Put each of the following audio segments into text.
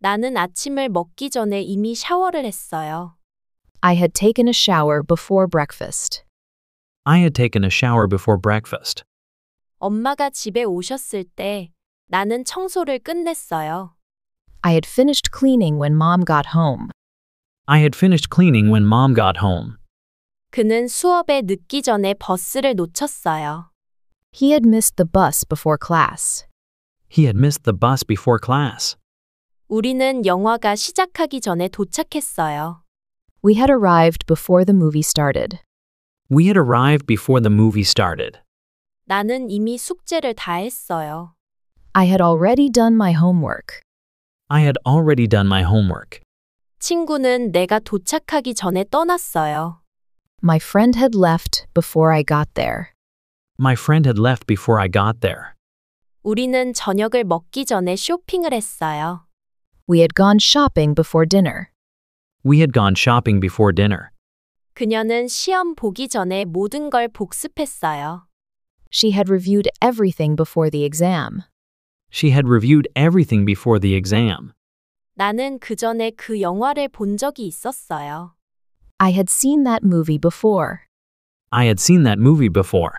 나는 아침을 먹기 전에 이미 샤워를 했어요. I had taken a shower before breakfast. I had taken a shower before breakfast. 엄마가 집에 오셨을 때 나는 청소를 끝냈어요. I had finished cleaning when Mom got home. I had finished cleaning when Mom got home. 그는 수업에 늦기 전에 버스를 놓쳤어요. He had missed the bus before class. He had missed the bus before class. 우리는 영화가 시작하기 전에 도착했어요. We had arrived before the movie started. We had arrived before the movie started. 나는 이미 숙제를 다 했어요. I had already done my homework. I had already done my homework. 친구는 내가 도착하기 전에 떠났어요. My friend had left before I got there. My friend had left before I got there. 우리는 저녁을 먹기 전에 쇼핑을 했어요. We had gone shopping before dinner. We had gone shopping before dinner. 그녀는 시험 보기 전에 모든 걸 복습했어요. She had reviewed everything before the exam. She had reviewed everything before the exam. 나는 그 전에 그 영화를 본 적이 있었어요. I had seen that movie before. I had seen that movie before.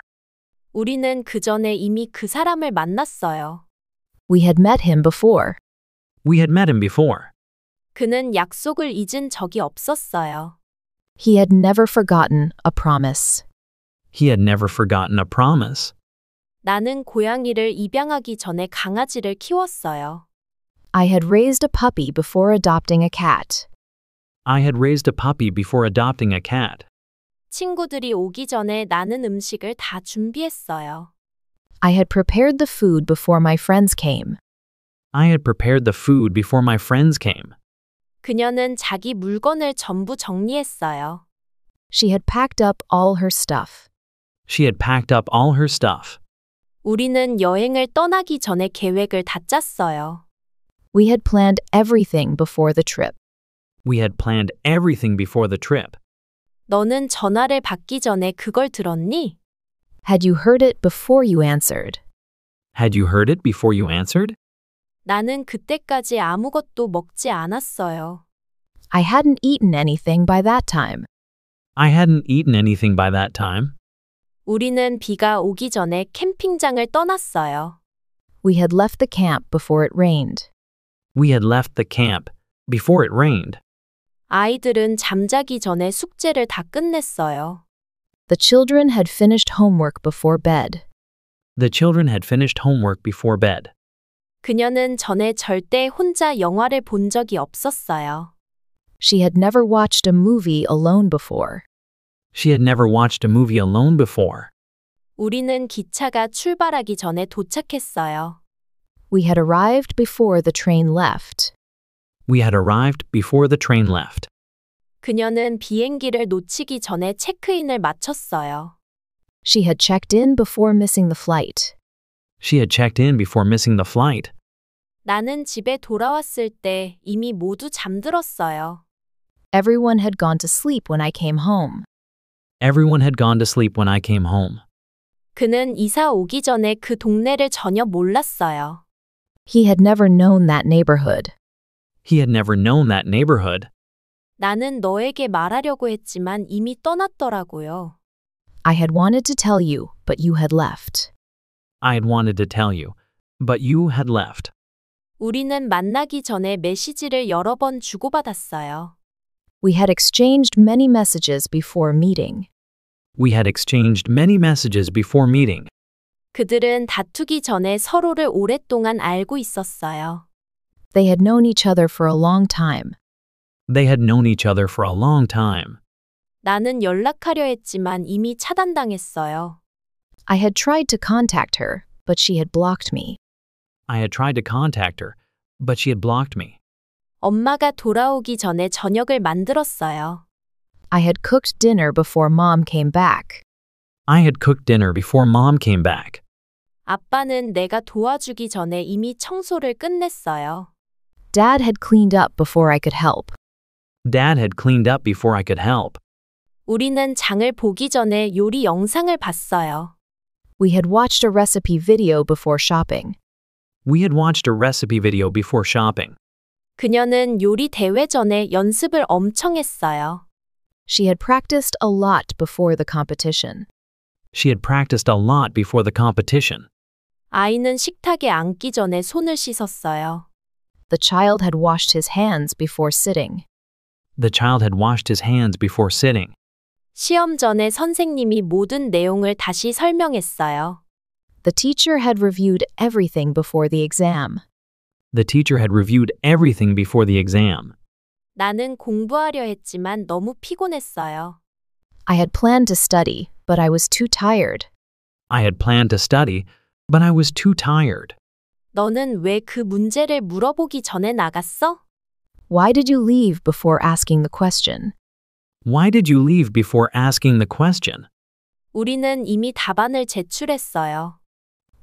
우리는 그 전에 이미 그 사람을 만났어요. We had met him before. We had met him before. 그는 약속을 잊은 적이 없었어요. He had never forgotten a promise. He had never forgotten a promise. 나는 고양이를 입양하기 전에 강아지를 키웠어요. I had raised a puppy before adopting a cat. I had raised a puppy before adopting a cat. 친구들이 오기 전에 나는 음식을 다 준비했어요. I had prepared the food before my friends came. I had prepared the food before my friends came. 그녀는 자기 물건을 전부 정리했어요. She had packed up all her stuff. She had packed up all her stuff. 우리는 여행을 떠나기 전에 계획을 다 짰어요. We had planned everything before the trip. We had planned everything before the trip. 너는 전화를 받기 전에 그걸 들었니? Had you heard it before you answered? Had you heard it before you answered? 나는 그때까지 아무것도 먹지 않았어요. I hadn't eaten anything by that time. I hadn't eaten anything by that time. 우리는 비가 오기 전에 캠핑장을 떠났어요. We had left the camp before it rained. We had left the camp before it rained. 아이들은 잠자기 전에 숙제를 다 끝냈어요. The children had finished homework before bed. The children had finished homework before bed. 그녀는 전에 절대 혼자 영화를 본 적이 없었어요. She had never watched a movie alone before. She had never watched a movie alone before. 우리는 기차가 출발하기 전에 도착했어요. We had arrived before the train left. We had arrived before the train left. 그녀는 비행기를 놓치기 전에 체크인을 마쳤어요. She had checked in before missing the flight. She had checked in before missing the flight. 나는 집에 돌아왔을 때 이미 모두 잠들었어요. Everyone had gone to sleep when I came home. Everyone had gone to sleep when I came home. 그는 이사 오기 전에 그 동네를 전혀 몰랐어요. He had never known that neighborhood. He had never known that neighborhood. 나는 너에게 말하려고 했지만 이미 떠났더라고요. I had wanted to tell you, but you had left. I had wanted to tell you, but you had left. 우리는 만나기 전에 메시지를 여러 번 주고받았어요. We had exchanged many messages before meeting. We had exchanged many messages before meeting. 그들은 다투기 전에 서로를 오랫동안 알고 있었어요. They had known each other for a long time. They had known each other for a long time. 나는 연락하려 했지만 이미 차단당했어요. I had tried to contact her, but she had blocked me. I had tried to contact her, but she had blocked me. 엄마가 돌아오기 전에 저녁을 만들었어요. I had cooked dinner before Mom came back. I had cooked dinner before Mom came back. 아빠는 내가 도와주기 전에 이미 청소를 끝냈어요. Dad had cleaned up before I could help. Dad had cleaned up before I could help. 우리는 장을 보기 전에 요리 영상을 봤어요. We had watched a recipe video before shopping. We had watched a recipe video before shopping. 그녀는 요리 대회 전에 연습을 엄청 했어요. She had practiced a lot before the competition. She had practiced a lot before the competition. 아이는 식탁에 앉기 전에 손을 씻었어요. The child had washed his hands before sitting. The child had washed his hands before sitting. 시험 전에 선생님이 모든 내용을 다시 설명했어요. The teacher had reviewed everything before the exam. The teacher had reviewed everything before the exam. 나는 공부하려 했지만 너무 피곤했어요. I had planned to study, but I was too tired. I had planned to study, but I was too tired. 너는 왜 그 문제를 물어보기 전에 나갔어? Why did you leave before asking the question? Why did you leave before asking the question? 우리는 이미 답안을 제출했어요.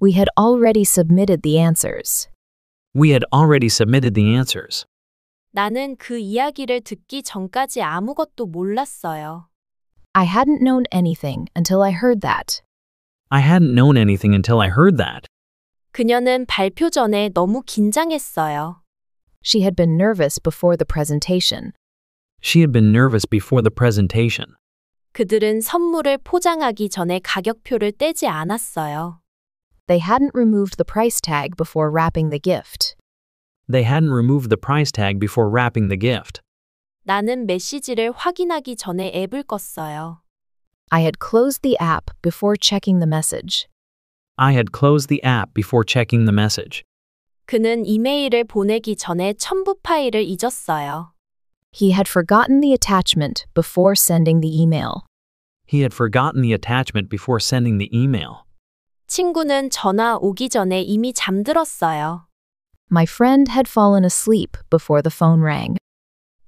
We had already submitted the answers. We had already submitted the answers. 나는 그 이야기를 듣기 전까지 아무것도 몰랐어요. I hadn't known anything until I heard that. I hadn't known anything until I heard that. 그녀는 발표 전에 너무 긴장했어요. She had been nervous before the presentation. She had been nervous before the presentation. 그들은 선물을 포장하기 전에 가격표를 떼지 않았어요. They hadn't removed the price tag before wrapping the gift. They hadn't removed the price tag before wrapping the gift. 나는 메시지를 확인하기 전에 앱을 껐어요. I had closed the app before checking the message. I had closed the app before checking the message. 그는 이메일을 보내기 전에 첨부 파일을 잊었어요. He had forgotten the attachment before sending the email. He had forgotten the attachment before sending the email. 친구는 전화 오기 전에 이미 잠들었어요. My friend had fallen asleep before the phone rang.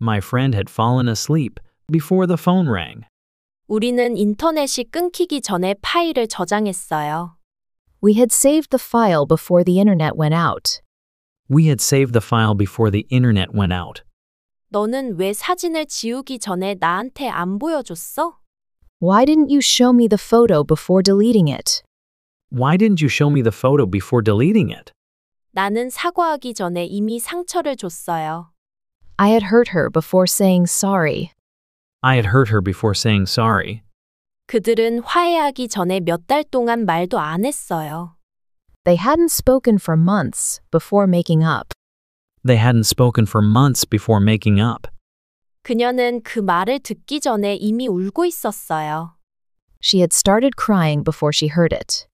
My friend had fallen asleep before the phone rang. 우리는 인터넷이 끊기기 전에 파일을 저장했어요. We had saved the file before the internet went out. We had saved the file before the internet went out. 너는 왜 사진을 지우기 전에 나한테 안 보여줬어? Why didn't you show me the photo before deleting it? Why didn't you show me the photo before deleting it? 나는 사과하기 전에 이미 상처를 줬어요. I had hurt her before saying sorry. I had hurt her before saying sorry. 그들은 화해하기 전에 몇 달 동안 말도 안 했어요. They hadn't spoken for months before making up. They hadn't spoken for months before making up. 그녀는 그 말을 듣기 전에 이미 울고 있었어요. She had started crying before she heard it.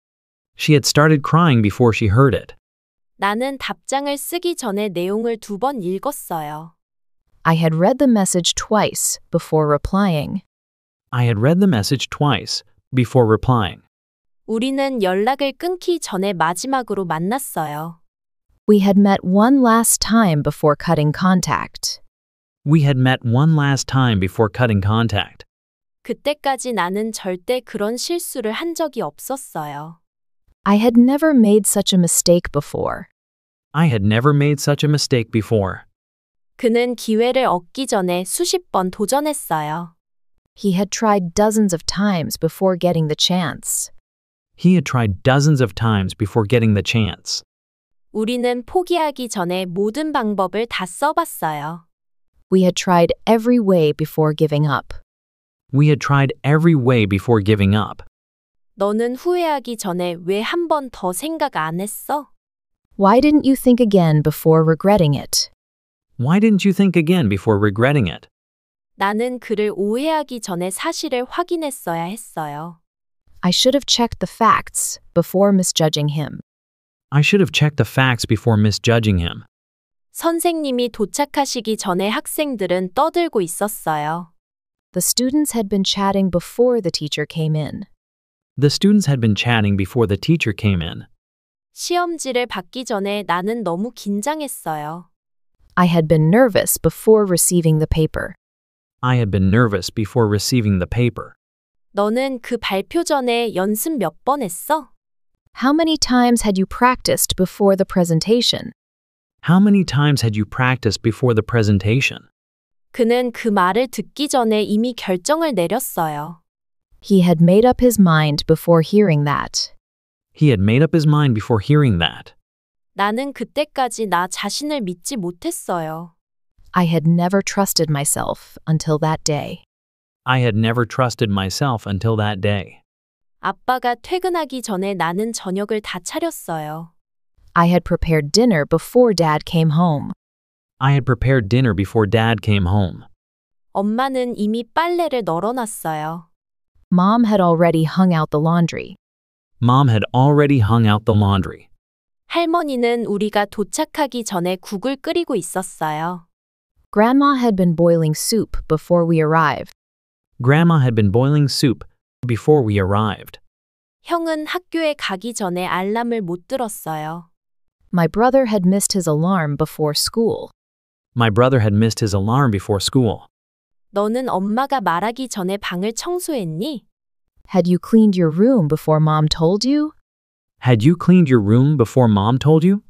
She had started crying before she heard it. 나는 답장을 쓰기 전에 내용을 2번 읽었어요. I had read the message twice before replying. I had read the message twice before replying. 우리는 연락을 끊기 전에 마지막으로 만났어요. We had met one last time before cutting contact. We had met one last time before cutting contact. 그때까지 나는 절대 그런 실수를 한 적이 없었어요. I had never made such a mistake before. I had never made such a mistake before. 그는 기회를 얻기 전에 수십 번 도전했어요. He had tried dozens of times before getting the chance. He had tried dozens of times before getting the chance. 우리는 포기하기 전에 모든 방법을 다 써봤어요. We had tried every way before giving up. We had tried every way before giving up. 너는 후회하기 전에 왜 한 번 더 생각 안 했어? Why didn't you think again before regretting it? Why didn't you think again before regretting it? 나는 그를 오해하기 전에 사실을 확인했어야 했어요. I should have checked the facts before misjudging him. I should have checked the facts before misjudging him. 선생님이 도착하시기 전에 학생들은 떠들고 있었어요. The students had been chatting before the teacher came in. The students had been chatting before the teacher came in. 시험지를 받기 전에 나는 너무 긴장했어요. I had been nervous before receiving the paper. I had been nervous before receiving the paper. 너는 그 발표 전에 연습 몇 번 했어? How many times had you practiced before the presentation? How many times had you practiced before the presentation? 그는 그 말을 듣기 전에 이미 결정을 내렸어요. He had made up his mind before hearing that. He had made up his mind before hearing that. 나는 그때까지 나 자신을 믿지 못했어요. I had never trusted myself until that day. I had never trusted myself until that day. 아빠가 퇴근하기 전에 나는 저녁을 다 차렸어요. I had prepared dinner before Dad came home. I had prepared dinner before Dad came home. 엄마는 이미 빨래를 널어놨어요. Mom had already hung out the laundry. Mom had already hung out the laundry. 할머니는 우리가 도착하기 전에 국을 끓이고 있었어요. Grandma had been boiling soup before we arrived. Grandma had been boiling soup before we arrived. 형은 학교에 가기 전에 알람을 못 들었어요. My brother had missed his alarm before school. My brother had missed his alarm before school. 너는 엄마가 말하기 전에 방을 청소했니? Had you cleaned your room before Mom told you? Had you cleaned your room before Mom told you?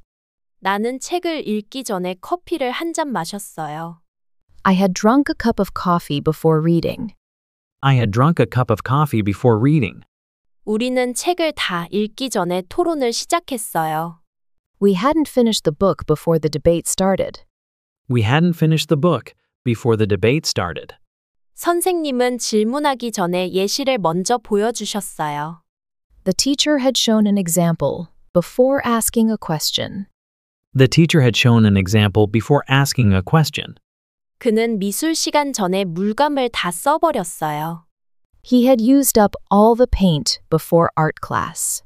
나는 책을 읽기 전에 커피를 한 잔 마셨어요. I had drunk a cup of coffee before reading. I had drunk a cup of coffee before reading. 우리는 책을 다 읽기 전에 토론을 시작했어요. We hadn't finished the book before the debate started. We hadn't finished the book before the debate started. 선생님은 질문하기 전에 예시를 먼저 보여주셨어요. The teacher had shown an example before asking a question. The teacher had shown an example before asking a question. 그는 미술 시간 전에 물감을 다 써버렸어요. He had used up all the paint before art class.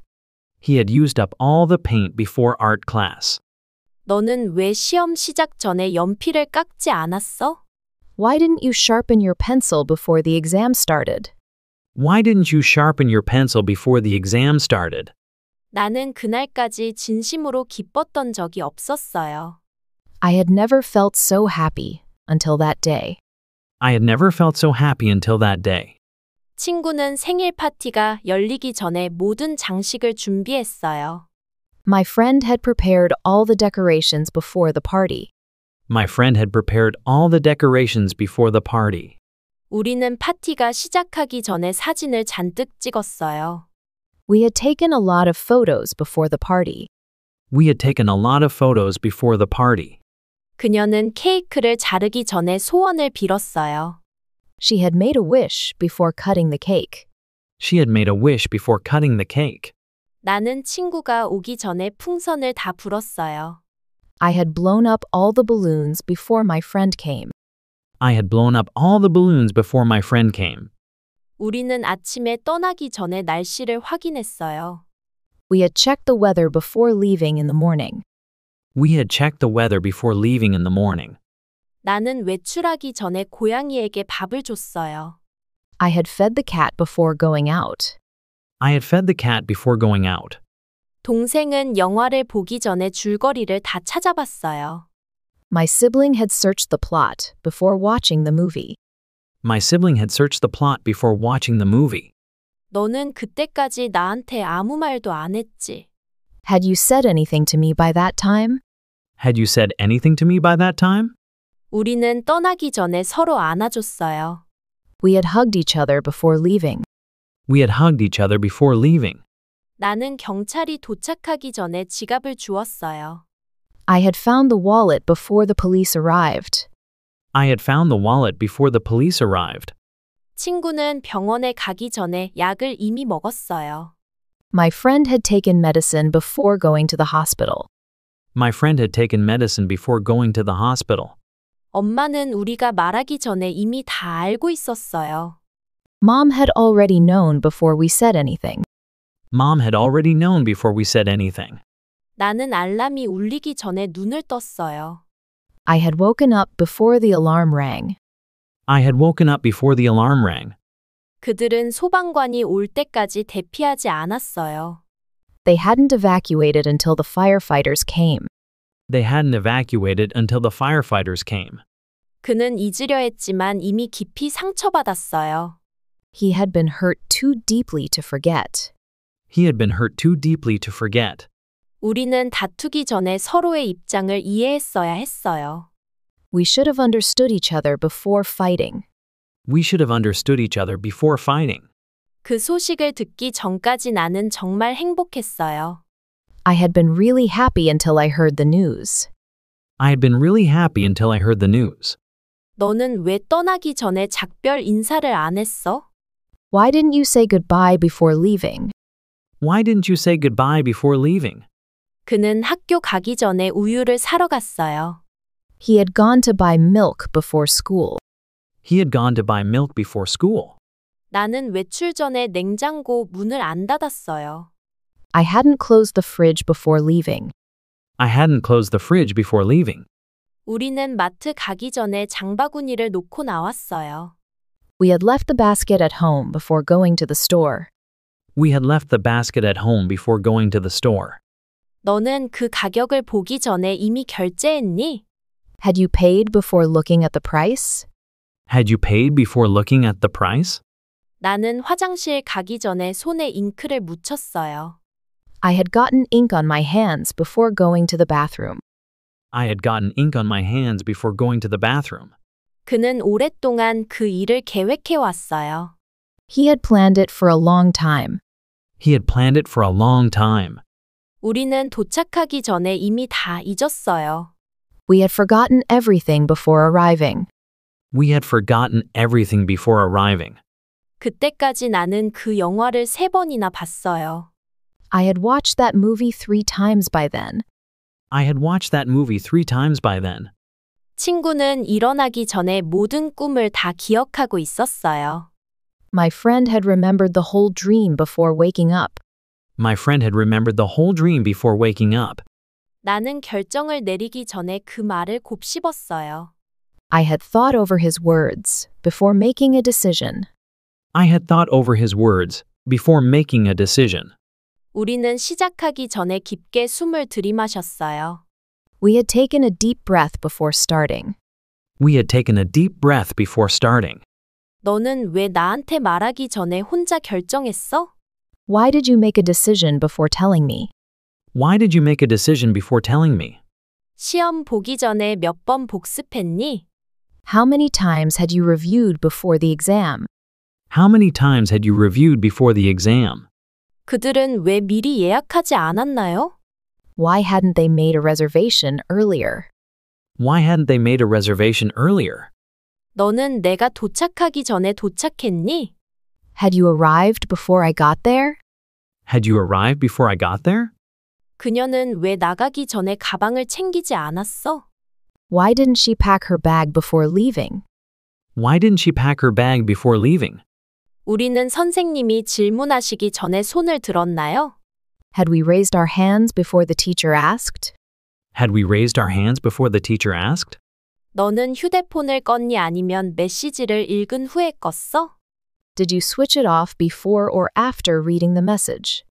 He had used up all the paint before art class. 너는 왜 시험 시작 전에 연필을 깎지 않았어? Why didn't you sharpen your pencil before the exam started? Why didn't you sharpen your pencil before the exam started? 나는 그날까지 진심으로 기뻤던 적이 없었어요. I had never felt so happy until that day. I had never felt so happy until that day. 친구는 생일 파티가 열리기 전에 모든 장식을 준비했어요. My friend had prepared all the decorations before the party. My friend had prepared all the decorations before the party. 우리는 파티가 시작하기 전에 사진을 잔뜩 찍었어요. We had taken a lot of photos before the party. We had taken a lot of photos before the party. 그녀는 케이크를 자르기 전에 소원을 빌었어요. She had made a wish before cutting the cake. She had made a wish before cutting the cake. 나는 친구가 오기 전에 풍선을 다 불었어요. I had blown up all the balloons before my friend came. I had blown up all the balloons before my friend came. 우리는 아침에 떠나기 전에 날씨를 확인했어요. We had checked the weather before leaving in the morning. We had checked the weather before leaving in the morning. 나는 외출하기 전에 고양이에게 밥을 줬어요. I had fed the cat before going out. I had fed the cat before going out. 동생은 영화를 보기 전에 줄거리를 다 찾아봤어요. My sibling had searched the plot before watching the movie. My sibling had searched the plot before watching the movie. 너는 그때까지 나한테 아무 말도 안 했지. Had you said anything to me by that time? Had you said anything to me by that time? 우리는 떠나기 전에 서로 안아줬어요. We had hugged each other before leaving. We had hugged each other before leaving. 나는 경찰이 도착하기 전에 지갑을 주었어요. I had found the wallet before the police arrived. I had found the wallet before the police arrived. 친구는 병원에 가기 전에 약을 이미 먹었어요. My friend had taken medicine before going to the hospital. My friend had taken medicine before going to the hospital. 엄마는 우리가 말하기 전에 이미 다 알고 있었어요. Mom had already known before we said anything. Mom had already known before we said anything. 나는 알람이 울리기 전에 눈을 떴어요. I had woken up before the alarm rang. I had woken up before the alarm rang. 그들은 소방관이 올 때까지 대피하지 않았어요. They hadn't evacuated until the firefighters came. They hadn't evacuated until the firefighters came. 그는 잊으려 했지만 이미 깊이 상처받았어요. He had been hurt too deeply to forget. He had been hurt too deeply to forget. 우리는 다투기 전에 서로의 입장을 이해했어야 했어요. We should have understood each other before fighting. We should have understood each other before fighting. 그 소식을 듣기 전까지 나는 정말 행복했어요. I had been really happy until I heard the news. I had been really happy until I heard the news. 너는 왜 떠나기 전에 작별 인사를 안 했어? Why didn't you say goodbye before leaving? Why didn't you say goodbye before leaving? 그는 학교 가기 전에 우유를 사러 갔어요. He had gone to buy milk before school. He had gone to buy milk before school. 나는 외출 전에 냉장고 문을 안 닫았어요. I hadn't closed the fridge before leaving. I hadn't closed the fridge before leaving. 우리는 마트 가기 전에 장바구니를 놓고 나왔어요. We had left the basket at home before going to the store. We had left the basket at home before going to the store. 너는 그 가격을 보기 전에 이미 결제했니? Had you paid before looking at the price? Had you paid before looking at the price? 나는 화장실 가기 전에 손에 잉크를 묻혔어요. I had gotten ink on my hands before going to the bathroom. I had gotten ink on my hands before going to the bathroom. 그는 오랫동안 그 일을 계획해 왔어요. He had planned it for a long time. He had planned it for a long time. 우리는 도착하기 전에 이미 다 잊었어요. We had forgotten everything before arriving. We had forgotten everything before arriving. 그때까지 나는 그 영화를 3번이나 봤어요. I had watched that movie 3 times by then. I had watched that movie 3 times by then. 친구는 일어나기 전에 모든 꿈을 다 기억하고 있었어요. My friend had remembered the whole dream before waking up. My friend had remembered the whole dream before waking up. 나는 결정을 내리기 전에 그 말을 곱씹었어요. I had thought over his words before making a decision. I had thought over his words before making a decision. 우리는 시작하기 전에 깊게 숨을 들이마셨어요. We had taken a deep breath before starting. We had taken a deep breath before starting. 너는 왜 나한테 말하기 전에 혼자 결정했어? Why did you make a decision before telling me? Why did you make a decision before telling me? 시험 보기 전에 몇 번 복습했니? How many times had you reviewed before the exam? How many times had you reviewed before the exam? 그들은 왜 미리 예약하지 않았나요? Why hadn't they made a reservation earlier? Why hadn't they made a reservation earlier? 너는 내가 도착하기 전에 도착했니? Had you arrived before I got there? Had you arrived before I got there? 그녀는 왜 나가기 전에 가방을 챙기지 않았어? Why didn't she pack her bag before leaving? Why didn't she pack her bag before leaving? 우리는 선생님이 질문하시기 전에 손을 들었나요? Had we raised our hands before the teacher asked? Had we raised our hands before the teacher asked? 너는 휴대폰을 껐니 아니면 메시지를 읽은 후에 껐어? Did you switch it off before or after reading the message?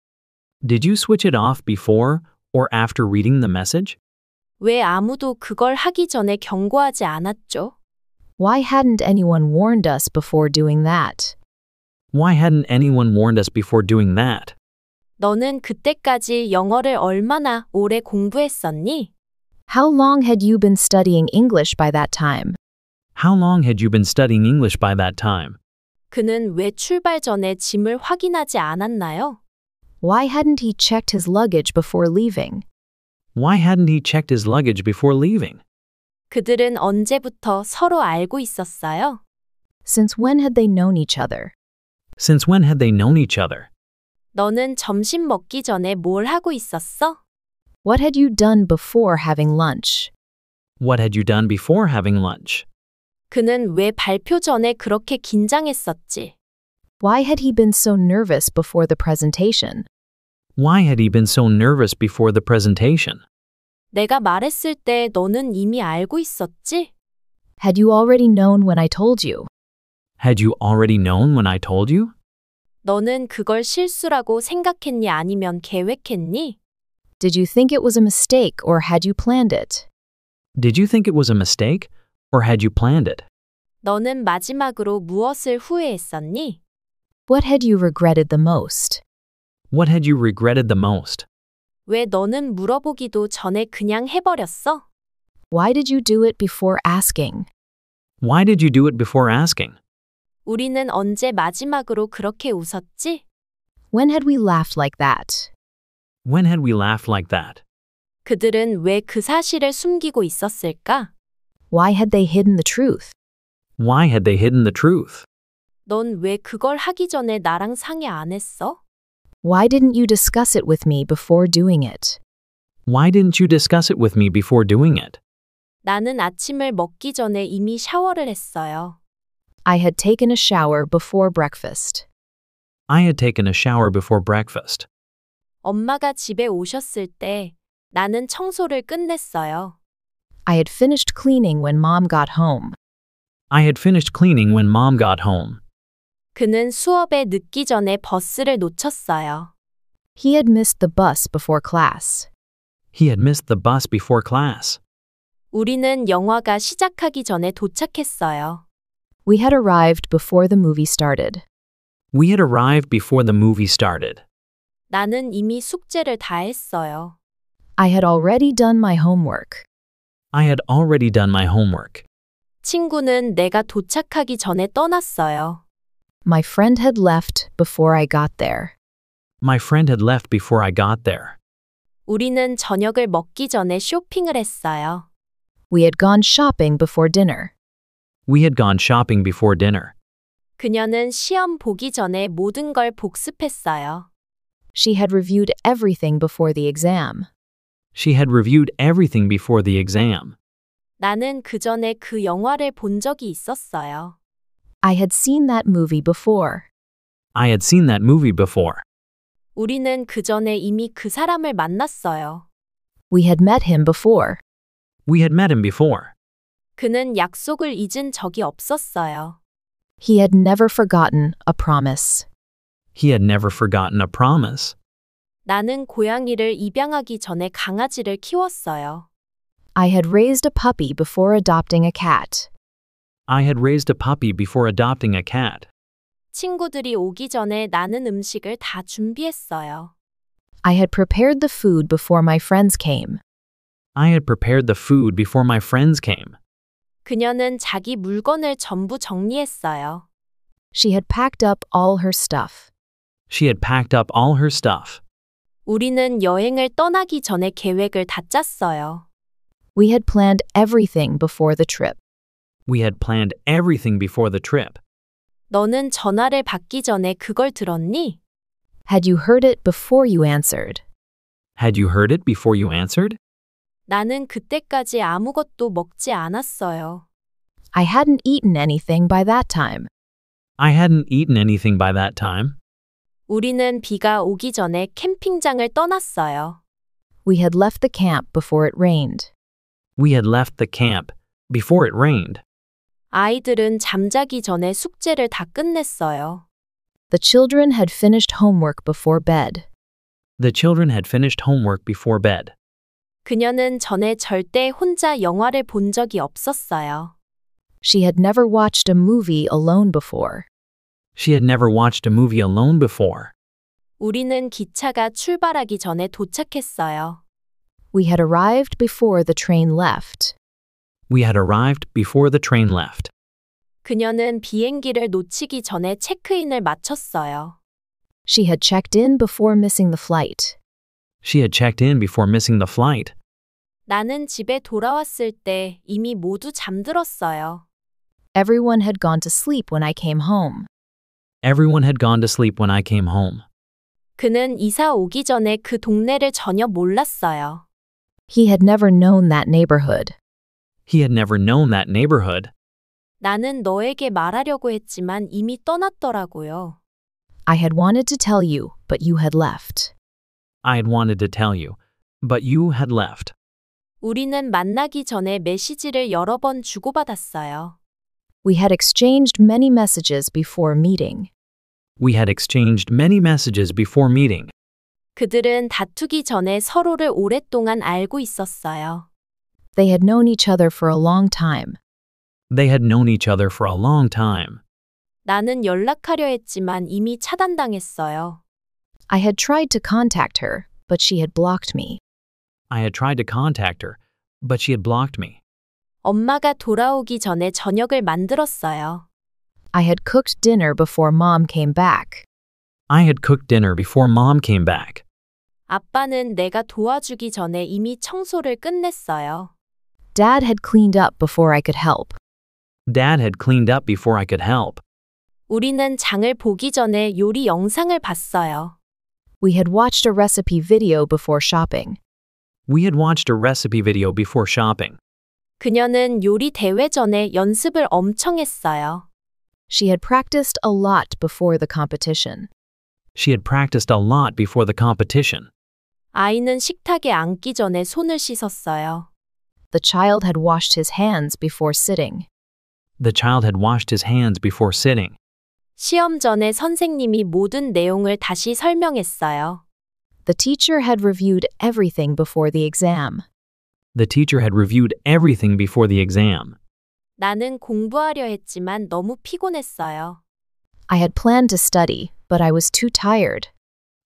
Did you switch it off before or after reading the message? 왜 아무도 그걸 하기 전에 경고하지 않았죠? Why hadn't anyone warned us before doing that? Why hadn't anyone warned us before doing that? 너는 그때까지 영어를 얼마나 오래 공부했었니? How long had you been studying English by that time? How long had you been studying English by that time? 그는 왜 출발 전에 짐을 확인하지 않았나요? Why hadn't he checked his luggage before leaving? Why hadn't he checked his luggage before leaving? 그들은 언제부터 서로 알고 있었어요? Since when had they known each other? Since when had they known each other? 너는 점심 먹기 전에 뭘 하고 있었어? What had you done before having lunch? What had you done before having lunch? 그는 왜 발표 전에 그렇게 긴장했었지? Why had he been so nervous before the presentation? Why had he been so nervous before the presentation? 내가 말했을 때 너는 이미 알고 있었지? Had you already known when I told you? Had you already known when I told you? 너는 그걸 실수라고 생각했니 아니면 계획했니? Did you think it was a mistake or had you planned it? Did you think it was a mistake or had you planned it? 너는 마지막으로 무엇을 후회했었니? What had you regretted the most? What had you regretted the most? 왜 너는 물어보기도 전에 그냥 해버렸어? Why did you do it before asking? Why did you do it before asking? 우리는 언제 마지막으로 그렇게 웃었지? When had we laughed like that? When had we laughed like that? 그들은 왜 그 사실을 숨기고 있었을까? Why had they hidden the truth? Why had they hidden the truth? 넌 왜 그걸 하기 전에 나랑 상의 안 했어? Why didn't you discuss it with me before doing it? Why didn't you discuss it with me before doing it? 나는 아침을 먹기 전에 이미 샤워를 했어요. I had taken a shower before breakfast. I had taken a shower before breakfast. 엄마가 집에 오셨을 때 나는 청소를 끝냈어요. I had finished cleaning when Mom got home. I had finished cleaning when Mom got home. 그는 수업에 늦기 전에 버스를 놓쳤어요. He had missed the bus before class. He had missed the bus before class. 우리는 영화가 시작하기 전에 도착했어요. We had arrived before the movie started. We had arrived before the movie started. 나는 이미 숙제를 다 했어요. I had already done my homework. I had already done my homework. 친구는 내가 도착하기 전에 떠났어요. My friend had left before I got there. My friend had left before I got there. 우리는 저녁을 먹기 전에 쇼핑을 했어요. We had gone shopping before dinner. We had gone shopping before dinner. 그녀는 시험 보기 전에 모든 걸 복습했어요. She had reviewed everything before the exam. She had reviewed everything before the exam. 나는 그 전에 그 영화를 본 적이 있었어요. I had seen that movie before. I had seen that movie before. 우리는 그 전에 이미 그 사람을 만났어요. We had met him before. We had met him before. 그는 약속을 잊은 적이 없었어요. He had never forgotten a promise. He had never forgotten a promise. 나는 고양이를 입양하기 전에 강아지를 키웠어요. I had raised a puppy before adopting a cat. I had raised a puppy before adopting a cat. 친구들이 오기 전에 나는 음식을 다 준비했어요. I had prepared the food before my friends came. I had prepared the food before my friends came. 그녀는 자기 물건을 전부 정리했어요. She had packed up all her stuff. She had packed up all her stuff. 우리는 여행을 떠나기 전에 계획을 다 짰어요. We had planned everything before the trip. We had planned everything before the trip. 너는 전화를 받기 전에 그걸 들었니? Had you heard it before you answered? Had you heard it before you answered? 나는 그때까지 아무것도 먹지 않았어요. I hadn't eaten anything by that time. I hadn't eaten anything by that time. 우리는 비가 오기 전에 캠핑장을 떠났어요. We had left the camp before it rained. We had left the camp before it rained. 아이들은 잠자기 전에 숙제를 다 끝냈어요. The children had finished homework before bed. The children had finished homework before bed. 그녀는 전에 절대 혼자 영화를 본 적이 없었어요. She had never watched a movie alone before. She had never watched a movie alone before. 우리는 기차가 출발하기 전에 도착했어요. We had arrived before the train left. We had arrived before the train left. 그녀는 비행기를 놓치기 전에 체크인을 마쳤어요. She had checked in before missing the flight. She had checked in before missing the flight. 나는 집에 돌아왔을 때 이미 모두 잠들었어요. Everyone had gone to sleep when I came home. Everyone had gone to sleep when I came home. 그는 이사 오기 전에 그 동네를 전혀 몰랐어요. He had never known that neighborhood. He had never known that neighborhood. 나는 너에게 말하려고 했지만 이미 떠났더라고요. I had wanted to tell you, but you had left. I had wanted to tell you, but you had left. 우리는 만나기 전에 메시지를 여러 번 주고받았어요. We had exchanged many messages before meeting. We had exchanged many messages before meeting. 그들은 다투기 전에 서로를 오랫동안 알고 있었어요. They had known each other for a long time. They had known each other for a long time. 나는 연락하려 했지만 이미 차단당했어요. I had tried to contact her, but she had blocked me. I had tried to contact her, but she had blocked me. 엄마가 돌아오기 전에 저녁을 만들었어요. I had cooked dinner before Mom came back. I had cooked dinner before Mom came back. 아빠는 내가 도와주기 전에 이미 청소를 끝냈어요. Dad had cleaned up before I could help. Dad had cleaned up before I could help. 우리는 장을 보기 전에 요리 영상을 봤어요. We had watched a recipe video before shopping. We had watched a recipe video before shopping. 그녀는 요리 대회 전에 연습을 엄청 했어요. She had practiced a lot before the competition. She had practiced a lot before the competition. 아이는 식탁에 앉기 전에 손을 씻었어요. The child had washed his hands before sitting. The child had washed his hands before sitting. 시험 전에 선생님이 모든 내용을 다시 설명했어요. The teacher had reviewed everything before the exam. The teacher had reviewed everything before the exam. 나는 공부하려 했지만 너무 피곤했어요. I had planned to study, but I was too tired.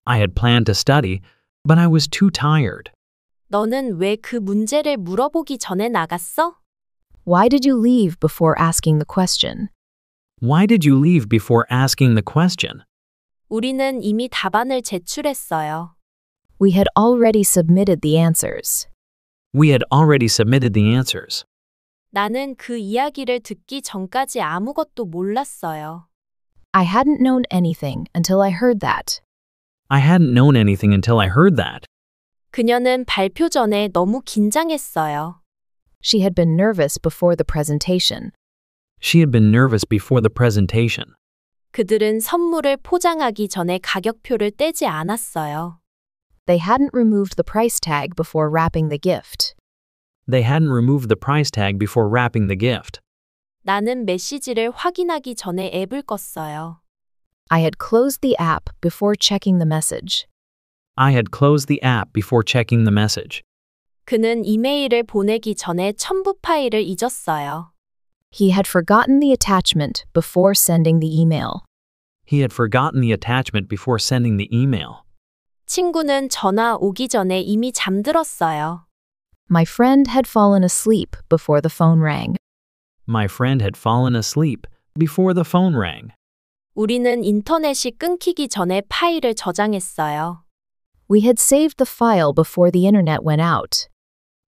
I had planned to study, but I was too tired. 너는 왜 그 문제를 물어보기 전에 나갔어? Why did you leave before asking the question? Why did you leave before asking the question? 우리는 이미 답안을 제출했어요. We had already submitted the answers. We had already submitted the answers. 나는 그 이야기를 듣기 전까지 아무것도 몰랐어요. I hadn't known anything until I heard that. I hadn't known anything until I heard that. 그녀는 발표 전에 너무 긴장했어요. She had been nervous before the presentation. She had been nervous before the presentation. 그들은 선물을 포장하기 전에 가격표를 떼지 않았어요. They hadn't removed the price tag before wrapping the gift. They hadn't removed the price tag before wrapping the gift. 나는 메시지를 확인하기 전에 앱을 껐어요. I had closed the app before checking the message. I had closed the app before checking the message. 그는 이메일을 보내기 전에 첨부 파일을 잊었어요. He had forgotten the attachment before sending the email. He had forgotten the attachment before sending the email. 친구는 전화 오기 전에 이미 잠들었어요. My friend had fallen asleep before the phone rang. My friend had fallen asleep before the phone rang. 우리는 인터넷이 끊기기 전에 파일을 저장했어요. We had saved the file before the internet went out.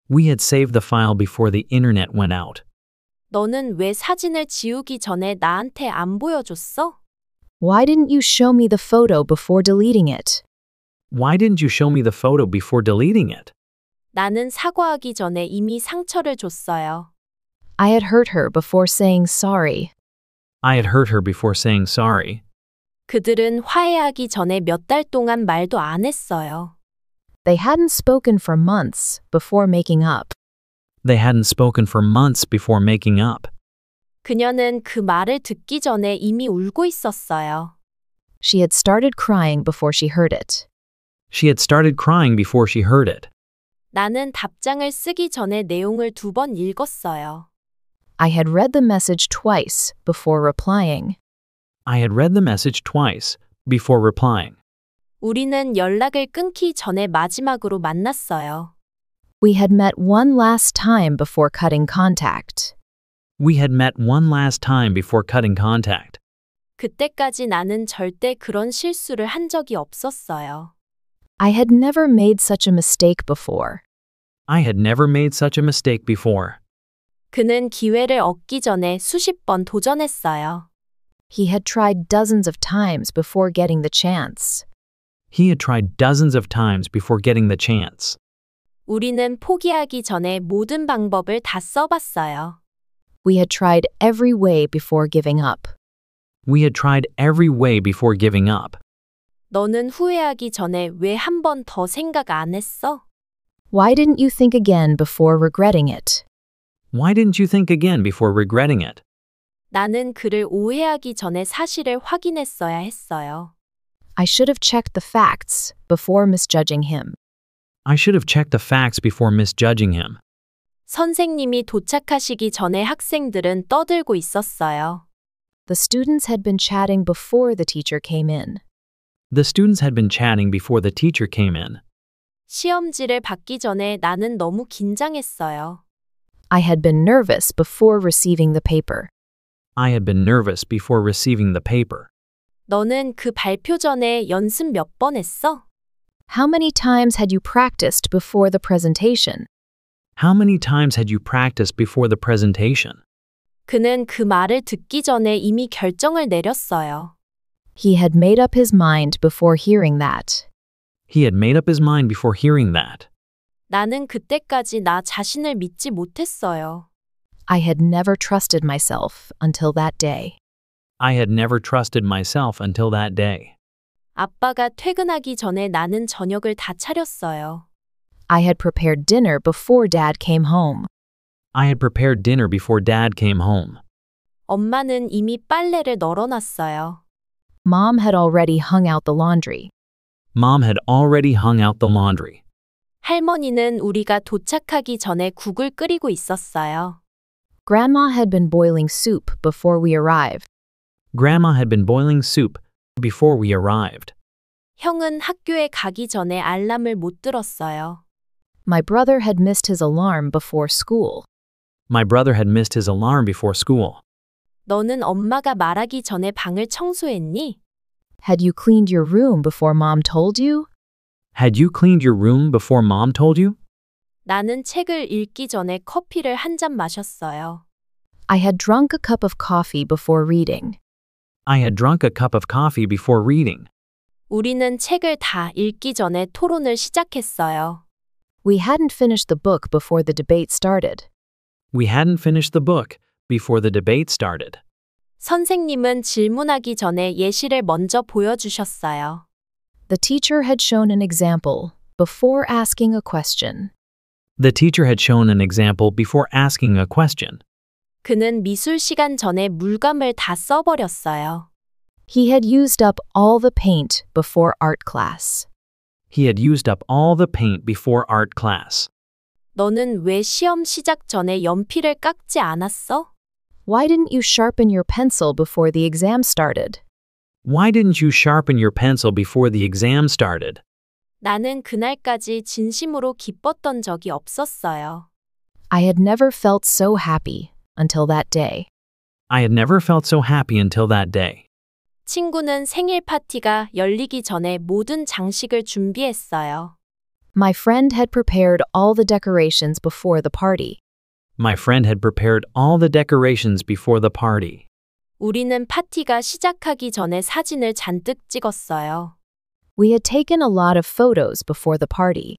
We had saved the file before the internet went out. 너는 왜 사진을 지우기 전에 나한테 안 보여줬어? Why didn't you show me the photo before deleting it? Why didn't you show me the photo before deleting it? 나는 사과하기 전에 이미 상처를 줬어요. I had hurt her before saying sorry. I had hurt her before saying sorry. 그들은 화해하기 전에 몇 달 동안 말도 안 했어요. They hadn't spoken for months before making up. They hadn't spoken for months before making up. 그녀는 그 말을 듣기 전에 이미 울고 있었어요. She had started crying before she heard it. She had started crying before she heard it. 나는 답장을 쓰기 전에 내용을 2번 읽었어요. I had read the message twice before replying. I had read the message twice before replying. 우리는 연락을 끊기 전에 마지막으로 만났어요. We had met one last time before cutting contact. We had met one last time before cutting contact. 그때까지 나는 절대 그런 실수를 한 적이 없었어요. I had never made such a mistake before. I had never made such a mistake before. 그는 기회를 얻기 전에 수십 번 도전했어요. He had tried dozens of times before getting the chance. He had tried dozens of times before getting the chance. 우리는 포기하기 전에 모든 방법을 다 써봤어요. We had tried every way before giving up. We had tried every way before giving up. 너는 후회하기 전에 왜 한 번 더 생각 안 했어? Why didn't you think again before regretting it? Why didn't you think again before regretting it? 나는 그를 오해하기 전에 사실을 확인했어야 했어요. I should have checked the facts before misjudging him. I should have checked the facts before misjudging him. 선생님이 도착하시기 전에 학생들은 떠들고 있었어요. The students had been chatting before the teacher came in. The students had been chatting before the teacher came in. 시험지를 받기 전에 나는 너무 긴장했어요. I had been nervous before receiving the paper. I had been nervous before receiving the paper. 너는 그 발표 전에 연습 몇 번 했어? How many times had you practiced before the presentation? How many times had you practiced before the presentation? 그는 그 말을 듣기 전에 이미 결정을 내렸어요. He had made up his mind before hearing that. He had made up his mind before hearing that. 나는 그때까지 나 자신을 믿지 못했어요. I had never trusted myself until that day. I had never trusted myself until that day. 아빠가 퇴근하기 전에 나는 저녁을 다 차렸어요. I had prepared dinner before Dad came home. I had prepared dinner before Dad came home. 엄마는 이미 빨래를 널어놨어요. Mom had already hung out the laundry. Mom had already hung out the laundry. 할머니는 우리가 도착하기 전에 국을 끓이고 있었어요. Grandma had been boiling soup before we arrived. Grandma had been boiling soup before we arrived. 형은 학교에 가기 전에 알람을 못 들었어요. My brother had missed his alarm before school. My brother had missed his alarm before school. 너는 엄마가 말하기 전에 방을 청소했니? Had you cleaned your room before Mom told you? Had you cleaned your room before Mom told you? 나는 책을 읽기 전에 커피를 한 잔 마셨어요. I had drunk a cup of coffee before reading. I had drunk a cup of coffee before reading. 우리는 책을 다 읽기 전에 토론을 시작했어요. We hadn't finished the book before the debate started. We hadn't finished the book before the debate started. 선생님은 질문하기 전에 예시를 먼저 보여주셨어요. The teacher had shown an example before asking a question. The teacher had shown an example before asking a question. 그는 미술 시간 전에 물감을 다 써버렸어요. He had used up all the paint before art class. He had used up all the paint before art class. 너는 왜 시험 시작 전에 연필을 깎지 않았어? Why didn't you sharpen your pencil before the exam started? Why didn't you sharpen your pencil before the exam started? 나는 그날까지 진심으로 기뻤던 적이 없었어요. I had never felt so happy until that day. I had never felt so happy until that day. 친구는 생일 파티가 열리기 전에 모든 장식을 준비했어요. My friend had prepared all the decorations before the party. My friend had prepared all the decorations before the party. 우리는 파티가 시작하기 전에 사진을 잔뜩 찍었어요. We had taken a lot of photos before the party.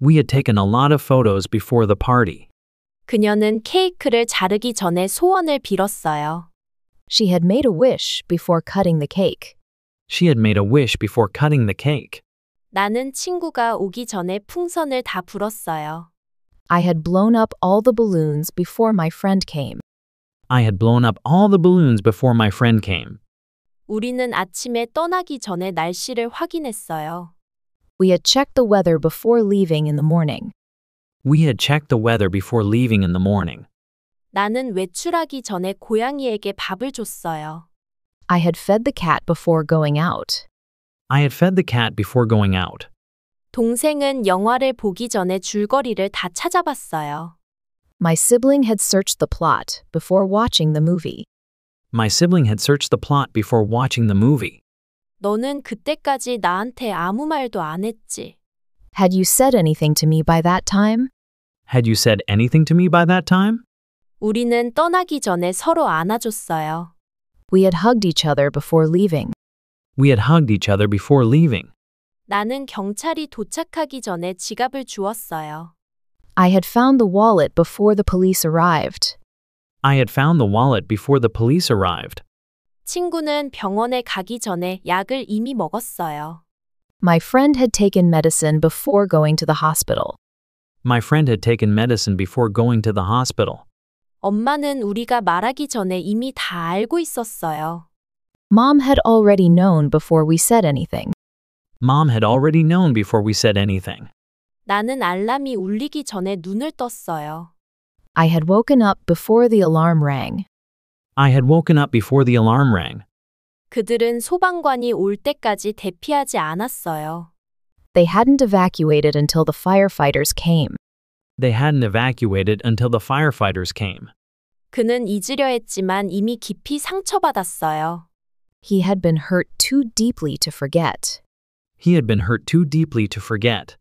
We had taken a lot of photos before the party. 그녀는 케이크를 자르기 전에 소원을 빌었어요. She had made a wish before cutting the cake. She had made a wish before cutting the cake. 나는 친구가 오기 전에 풍선을 다 불었어요. I had blown up all the balloons before my friend came. I had blown up all the balloons before my friend came. 우리는 아침에 떠나기 전에 날씨를 확인했어요. We had checked the weather before leaving in the morning. We had checked the weather before leaving in the morning. 나는 외출하기 전에 고양이에게 밥을 줬어요. I had fed the cat before going out. I had fed the cat before going out. 동생은 영화를 보기 전에 줄거리를 다 찾아봤어요. My sibling had searched the plot before watching the movie. My sibling had searched the plot before watching the movie. 너는 그때까지 나한테 아무 말도 안 했지. Had you said anything to me by that time? Had you said anything to me by that time? 우리는 떠나기 전에 서로 안아줬어요. We had hugged each other before leaving. We had hugged each other before leaving. 나는 경찰이 도착하기 전에 지갑을 주었어요. I had found the wallet before the police arrived. I had found the wallet before the police arrived. 친구는 병원에 가기 전에 약을 이미 먹었어요. My friend had taken medicine before going to the hospital. My friend had taken medicine before going to the hospital. 엄마는 우리가 말하기 전에 이미 다 알고 있었어요. Mom had already known before we said anything. Mom had already known before we said anything. 나는 알람이 울리기 전에 눈을 떴어요. I had woken up before the alarm rang. I had woken up before the alarm rang. 그들은 소방관이 올 때까지 대피하지 않았어요. They hadn't evacuated until the firefighters came. They hadn't evacuated until the firefighters came. 그는 잊으려 했지만 이미 깊이 상처받았어요. He had been hurt too deeply to forget. He had been hurt too deeply to forget.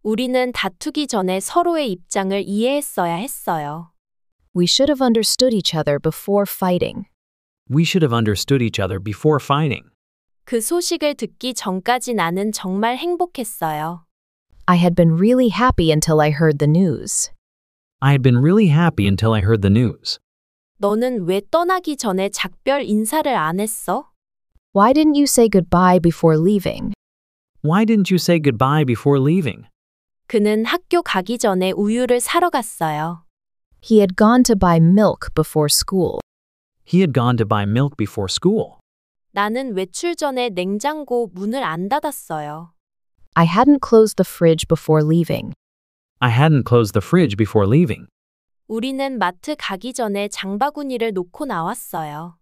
우리는 다투기 전에 서로의 입장을 이해했어야 했어요. We should have understood each other before fighting. We should have understood each other before fighting. 그 소식을 듣기 전까지 나는 정말 행복했어요. I had been really happy until I heard the news. I had been really happy until I heard the news. 너는 왜 떠나기 전에 작별 인사를 안 했어? Why didn't you say goodbye before leaving? Why didn't you say goodbye before leaving? 그는 학교 가기 전에 우유를 사러 갔어요. He had gone to buy milk before school. He had gone to buy milk before school. 나는 외출 전에 냉장고 문을 안 닫았어요. I hadn't closed the fridge before leaving. I hadn't closed the fridge before leaving. 우리는 마트 가기 전에 장바구니를 놓고 나왔어요.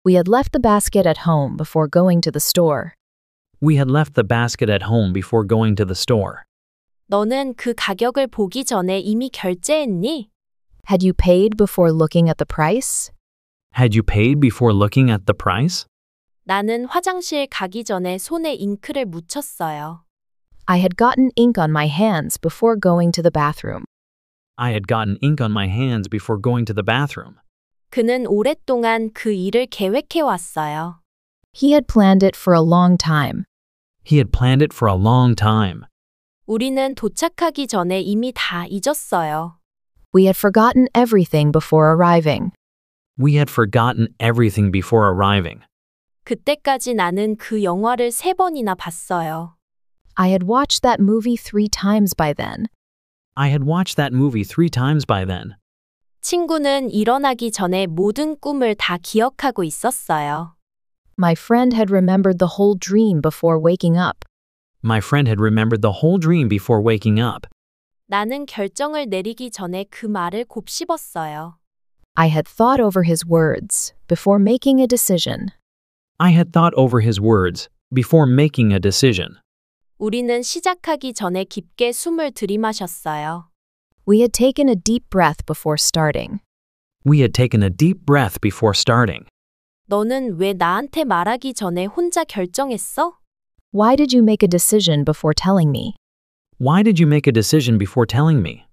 We had left the basket at home before going to the store. We had left the basket at home before going to the store. 너는 그 가격을 보기 전에 이미 결제했니? Had you paid before looking at the price? Had you paid before looking at the price? 나는 화장실 가기 전에 손에 잉크를 묻혔어요. I had gotten ink on my hands before going to the bathroom. I had gotten ink on my hands before going to the bathroom. 그는 오랫동안 그 일을 계획해 왔어요. He had planned it for a long time. He had planned it for a long time. 우리는 도착하기 전에 이미 다 잊었어요. We had forgotten everything before arriving. We had forgotten everything before arriving. 그때까지 나는 그 영화를 3번이나 봤어요. I had watched that movie 3 times by then. I had watched that movie 3 times by then. 친구는 일어나기 전에 모든 꿈을 다 기억하고 있었어요. My friend had remembered the whole dream before waking up. My friend had remembered the whole dream before waking up. 나는 결정을 내리기 전에 그 말을 곱씹었어요. I had thought over his words before making a decision. I had thought over his words before making a decision. 우리는 시작하기 전에 깊게 숨을 들이마셨어요. We had taken a deep breath before starting. We had taken a deep breath before starting. 너는 왜 나한테 말하기 전에 혼자 결정했어? Why did you make a decision before telling me? Why did you make a decision before telling me?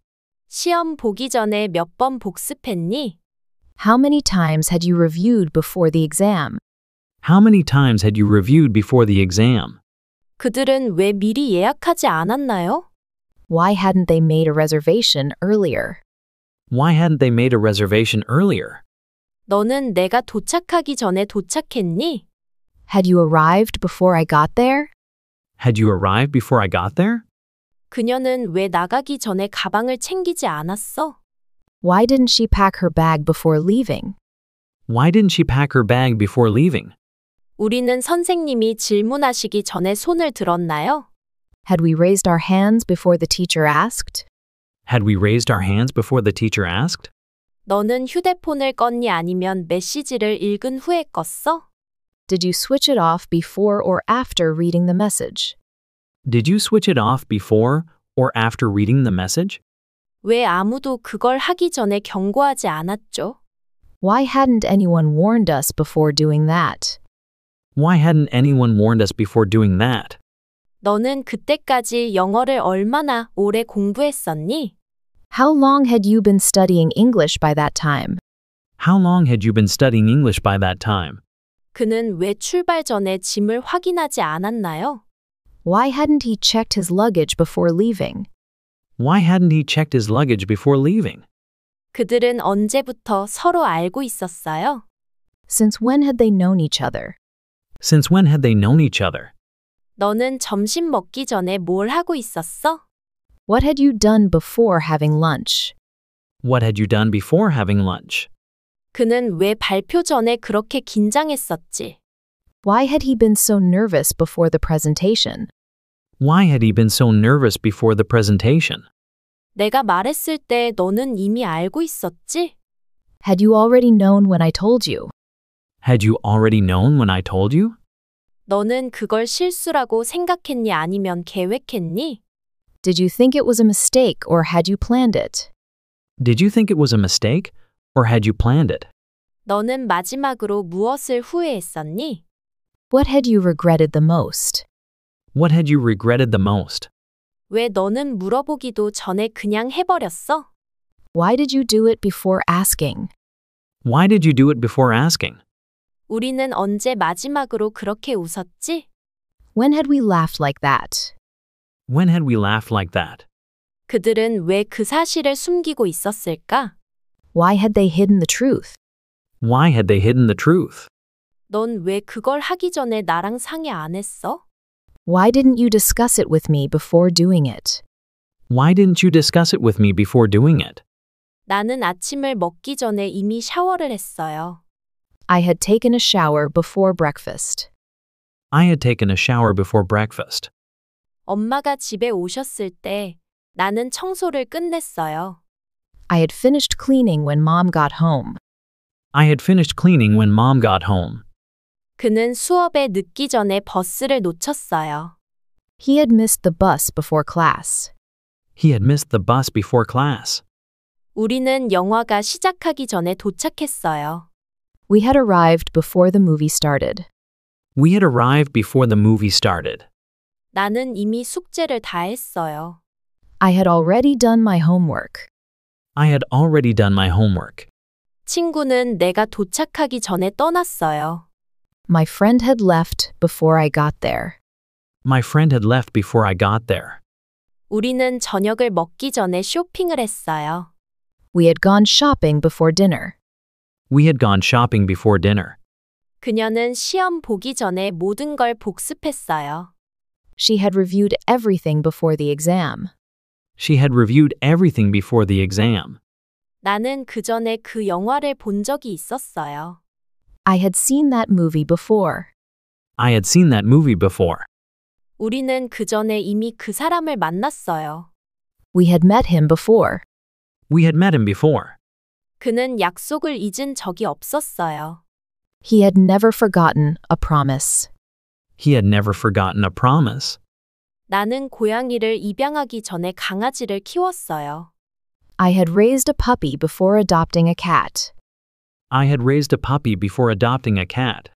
시험 보기 전에 몇 번 복습했니? How many times had you reviewed before the exam? How many times had you reviewed before the exam? 그들은 왜 미리 예약하지 않았나요? Why hadn't they made a reservation earlier? Why hadn't they made a reservation earlier? 너는 내가 도착하기 전에 도착했니? Had you arrived before I got there? Had you arrived before I got there? 그녀는 왜 나가기 전에 가방을 챙기지 않았어? Why didn't she pack her bag before leaving? Why didn't she pack her bag before leaving? 우리는 선생님이 질문하시기 전에 손을 들었나요? Had we raised our hands before the teacher asked? Had we raised our hands before the teacher asked? 너는 휴대폰을 껐니 아니면 메시지를 읽은 후에 껐어? Did you switch it off before or after reading the message? Did you switch it off before or after reading the message? 왜 아무도 그걸 하기 전에 경고하지 않았죠? Why hadn't anyone warned us before doing that? Why hadn't anyone warned us before doing that? 너는 그때까지 영어를 얼마나 오래 공부했었니? How long had you been studying English by that time? How long had you been studying English by that time? 그는 왜 출발 전에 짐을 확인하지 않았나요? Why hadn't he checked his luggage before leaving? Why hadn't he checked his luggage before leaving? 그들은 언제부터 서로 알고 있었어요? Since when had they known each other? Since when had they known each other? 너는 점심 먹기 전에 뭘 하고 있었어? What had you done before having lunch? What had you done before having lunch? 그는 왜 발표 전에 그렇게 긴장했었지? Why had he been so nervous before the presentation? Why had he been so nervous before the presentation? 내가 말했을 때 너는 이미 알고 있었지? Had you already known when I told you? Had you already known when I told you? 너는 그걸 실수라고 생각했니 아니면 계획했니? Did you think it was a mistake or had you planned it? Did you think it was a mistake or had you planned it? 너는 마지막으로 무엇을 후회했었니? What had you regretted the most? What had you regretted the most? 왜 너는 물어보기도 전에 그냥 해버렸어? Why did you do it before asking? Why did you do it before asking? 우리는 언제 마지막으로 그렇게 웃었지? When had we laughed like that? When had we laughed like that? 그들은 왜 그 사실을 숨기고 있었을까? Why had they hidden the truth? Why had they hidden the truth? 넌 왜 그걸 하기 전에 나랑 상의 안 했어? Why didn't you discuss it with me before doing it? Why didn't you discuss it with me before doing it? 나는 아침을 먹기 전에 이미 샤워를 했어요. I had taken a shower before breakfast. I had taken a shower before breakfast. 엄마가 집에 오셨을 때 나는 청소를 끝냈어요. I had finished cleaning when Mom got home. I had finished cleaning when Mom got home. 그는 수업에 늦기 전에 버스를 놓쳤어요. He had missed the bus before class. He had missed the bus before class. 우리는 영화가 시작하기 전에 도착했어요. We had arrived before the movie started. We had arrived before the movie started. 나는 이미 숙제를 다 했어요. I had already done my homework. I had already done my homework. 친구는 내가 도착하기 전에 떠났어요. My friend had left before I got there. My friend had left before I got there. 우리는 저녁을 먹기 전에 쇼핑을 했어요. We had gone shopping before dinner. We had gone shopping before dinner. 그녀는 시험 보기 전에 모든 걸 복습했어요. She had reviewed everything before the exam. She had reviewed everything before the exam. 나는 그 전에 그 영화를 본 적이 있었어요. I had seen that movie before. I had seen that movie before. 우리는 그 전에 이미 그 사람을 만났어요. We had met him before. We had met him before. 그는 약속을 잊은 적이 없었어요. He had never forgotten a promise. He had never forgotten a promise. 나는 고양이를 입양하기 전에 강아지를 키웠어요. I had raised a puppy before adopting a cat. I had raised a puppy before adopting a cat.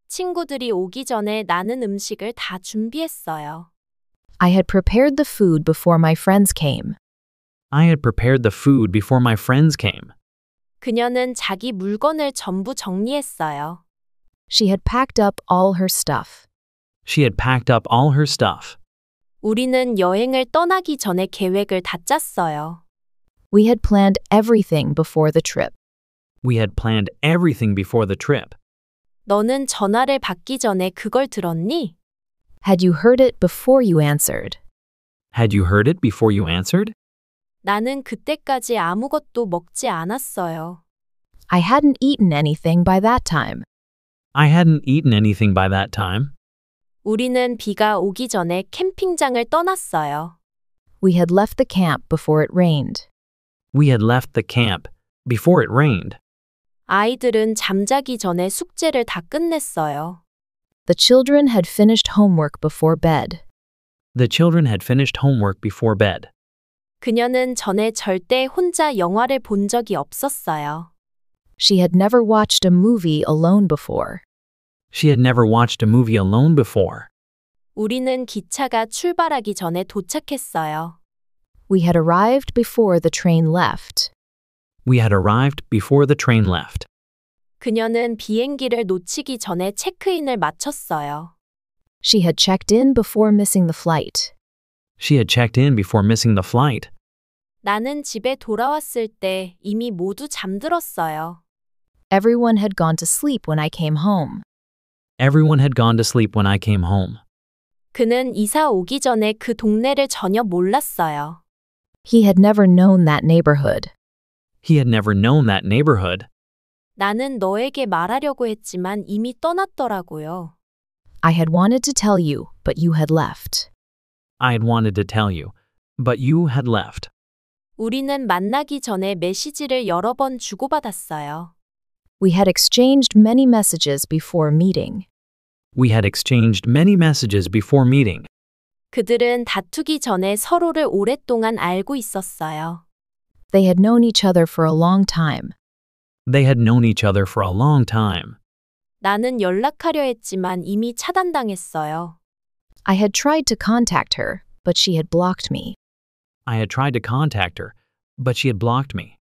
친구들이 오기 전에 나는 음식을 다 준비했어요. I had prepared the food before my friends came. I had prepared the food before my friends came. 그녀는 자기 물건을 전부 정리했어요. She had packed up all her stuff. She had packed up all her stuff. 우리는 여행을 떠나기 전에 계획을 다 짰어요. We had planned everything before the trip. We had planned everything before the trip. 너는 전화를 받기 전에 그걸 들었니? Had you heard it before you answered? Had you heard it before you answered? 나는 그때까지 아무것도 먹지 않았어요. I hadn't eaten anything by that time. I hadn't eaten anything by that time. 우리는 비가 오기 전에 캠핑장을 떠났어요. We had left the camp before it rained. We had left the camp before it rained. 아이들은 잠자기 전에 숙제를 다 끝냈어요. The children had finished homework before bed. The children had finished homework before bed. 그녀는 전에 절대 혼자 영화를 본 적이 없었어요. She had never watched a movie alone before. She had never watched a movie alone before. 우리는 기차가 출발하기 전에 도착했어요. We had arrived before the train left. We had arrived before the train left. 그녀는 비행기를 놓치기 전에 체크인을 마쳤어요. She had checked in before missing the flight. She had checked in before missing the flight. 나는 집에 돌아왔을 때 이미 모두 잠들었어요. Everyone had gone to sleep when I came home. Everyone had gone to sleep when I came home. 그는 이사 오기 전에 그 동네를 전혀 몰랐어요. He had never known that neighborhood. He had never known that neighborhood. 나는 너에게 말하려고 했지만 이미 떠났더라고요. I had wanted to tell you, but you had left. I had wanted to tell you, but you had left. 우리는 만나기 전에 메시지를 여러 번 주고받았어요. We had exchanged many messages before meeting. We had exchanged many messages before meeting. 그들은 다투기 전에 서로를 오랫동안 알고 있었어요. They had known each other for a long time. They had known each other for a long time. 나는 연락하려 했지만 이미 차단당했어요. I had tried to contact her, but she had blocked me. I had tried to contact her, but she had blocked me.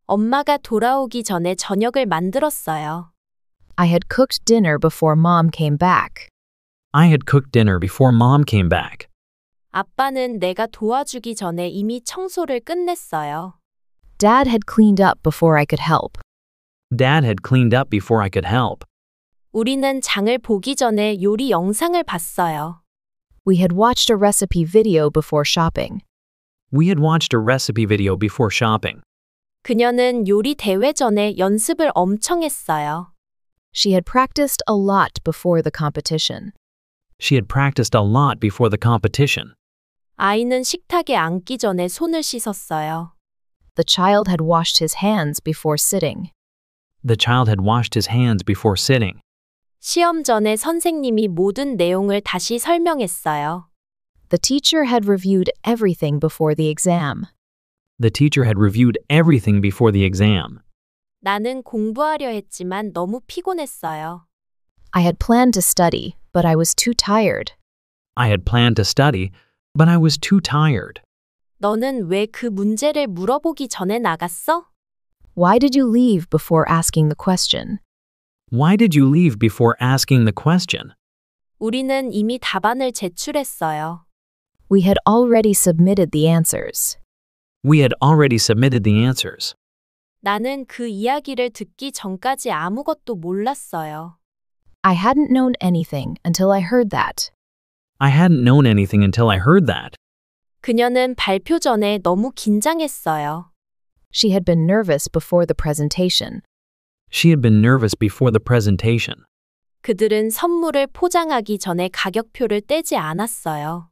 엄마가 돌아오기 전에 저녁을 만들었어요. I had cooked dinner before mom came back. I had cooked dinner before mom came back. 아빠는 내가 도와주기 전에 이미 청소를 끝냈어요. Dad had cleaned up before I could help. Dad had cleaned up before I could help. 우리는 장을 보기 전에 요리 영상을 봤어요. We had watched a recipe video before shopping. We had watched a recipe video before shopping. 그녀는 요리 대회 전에 연습을 엄청 했어요. She had practiced a lot before the competition. She had practiced a lot before the competition. 아이는 식탁에 앉기 전에 손을 씻었어요. The child had washed his hands before sitting. The child had washed his hands before sitting. 시험 전에 선생님이 모든 내용을 다시 설명했어요. The teacher had reviewed everything before the exam. The teacher had reviewed everything before the exam. 나는 공부하려 했지만 너무 피곤했어요. I had planned to study, but I was too tired. I had planned to study, but I was too tired. 너는 왜 그 문제를 물어보기 전에 나갔어? Why did you leave before asking the question? Why did you leave before asking the question? 우리는 이미 답안을 제출했어요. We had already submitted the answers. We had already submitted the answers. 나는 그 이야기를 듣기 전까지 아무것도 몰랐어요. I hadn't known anything until I heard that. I hadn't known anything until I heard that. 그녀는 발표 전에 너무 긴장했어요. She had been nervous before the presentation. She had been nervous before the presentation. 그들은 선물을 포장하기 전에 가격표를 떼지 않았어요.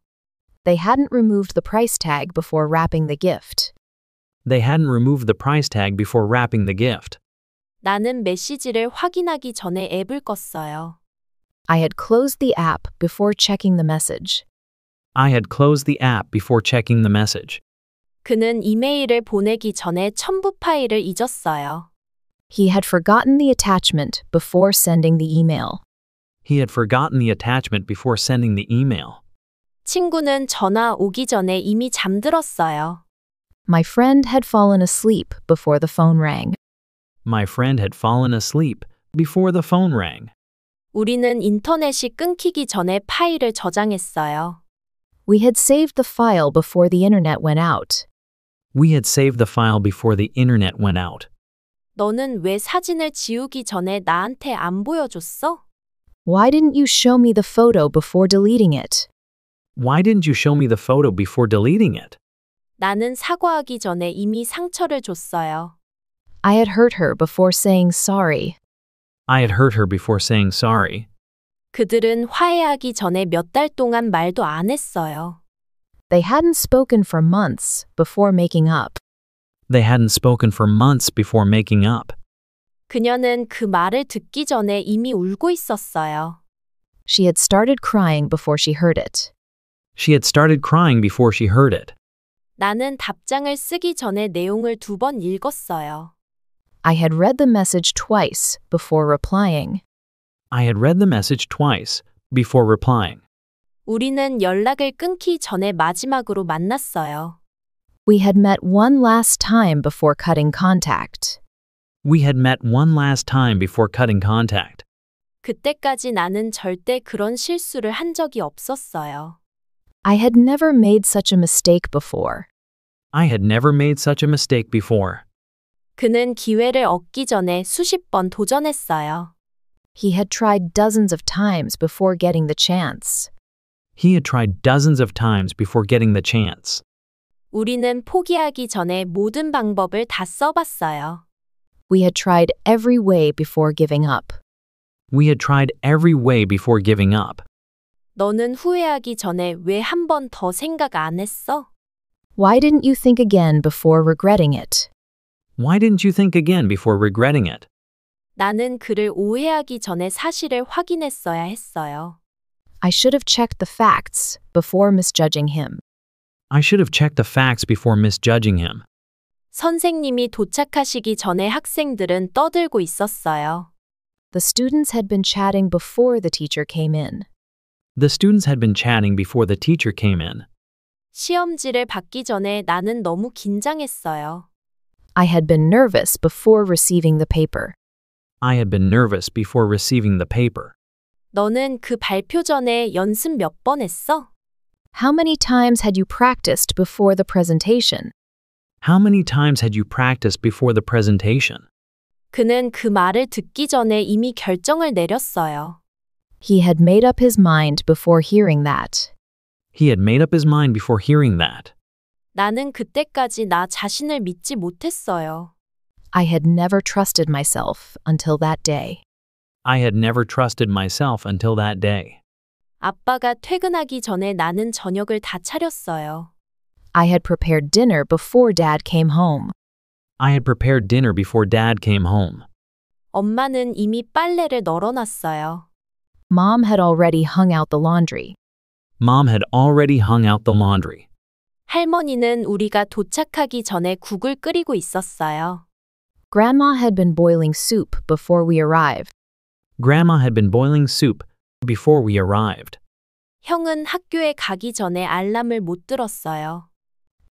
They hadn't removed the price tag before wrapping the gift. They hadn't removed the price tag before wrapping the gift. 나는 메시지를 확인하기 전에 앱을 껐어요. I had closed the app before checking the message. I had closed the app before checking the message. 그는 이메일을 보내기 전에 첨부 파일을 잊었어요. He had forgotten the attachment before sending the email. He had forgotten the attachment before sending the email. 친구는 전화 오기 전에 이미 잠들었어요. My friend had fallen asleep before the phone rang. My friend had fallen asleep before the phone rang. 우리는 인터넷이 끊기기 전에 파일을 저장했어요. We had saved the file before the internet went out. We had saved the file before the internet went out. 너는 왜 사진을 지우기 전에 나한테 안 보여줬어? Why didn't you show me the photo before deleting it? Why didn't you show me the photo before deleting it? 나는 사과하기 전에 이미 상처를 줬어요. I had hurt her before saying sorry. I had hurt her before saying sorry. 그들은 화해하기 전에 몇 달 동안 말도 안 했어요. They hadn't spoken for months before making up. They hadn't spoken for months before making up. 그녀는 그 말을 듣기 전에 이미 울고 있었어요. She had started crying before she heard it. She had started crying before she heard it. 나는 답장을 쓰기 전에 내용을 2번 읽었어요. I had read the message twice before replying. I had read the message twice before replying. 우리는 연락을 끊기 전에 마지막으로 만났어요. We had met one last time before cutting contact. We had met one last time before cutting contact. 그때까지 나는 절대 그런 실수를 한 적이 없었어요. I had never made such a mistake before. I had never made such a mistake before. 그는 기회를 얻기 전에 수십 번 도전했어요. He had tried dozens of times before getting the chance. He had tried dozens of times before getting the chance. 우리는 포기하기 전에 모든 방법을 다 써봤어요. We had tried every way before giving up. We had tried every way before giving up. 너는 후회하기 전에 왜 한 번 더 생각 안 했어? Why didn't you think again before regretting it? Why didn't you think again before regretting it? 나는 그를 오해하기 전에 사실을 확인했어야 했어요. I should have checked the facts before misjudging him. I should have checked the facts before misjudging him. 선생님이 도착하시기 전에 학생들은 떠들고 있었어요. The students had been chatting before the teacher came in. The students had been chatting before the teacher came in. 시험지를 받기 전에 나는 너무 긴장했어요. I had been nervous before receiving the paper. I had been nervous before receiving the paper. 너는 그 발표 전에 연습 몇 번 했어? How many times had you practiced before the presentation? How many times had you practiced before the presentation? 그는 그 말을 듣기 전에 이미 결정을 내렸어요. He had made up his mind before hearing that. He had made up his mind before hearing that. 나는 그때까지 나 자신을 믿지 못했어요. I had never trusted myself until that day. I had never trusted myself until that day. 아빠가 퇴근하기 전에 나는 저녁을 다 차렸어요. I had prepared dinner before Dad came home. I had prepared dinner before Dad came home. 엄마는 이미 빨래를 널어놨어요. Mom had already hung out the laundry. Mom had already hung out the laundry. 할머니는 우리가 도착하기 전에 국을 끓이고 있었어요. Grandma had been boiling soup before we arrived. Grandma had been boiling soup before we arrived. 형은 학교에 가기 전에 알람을 못 들었어요.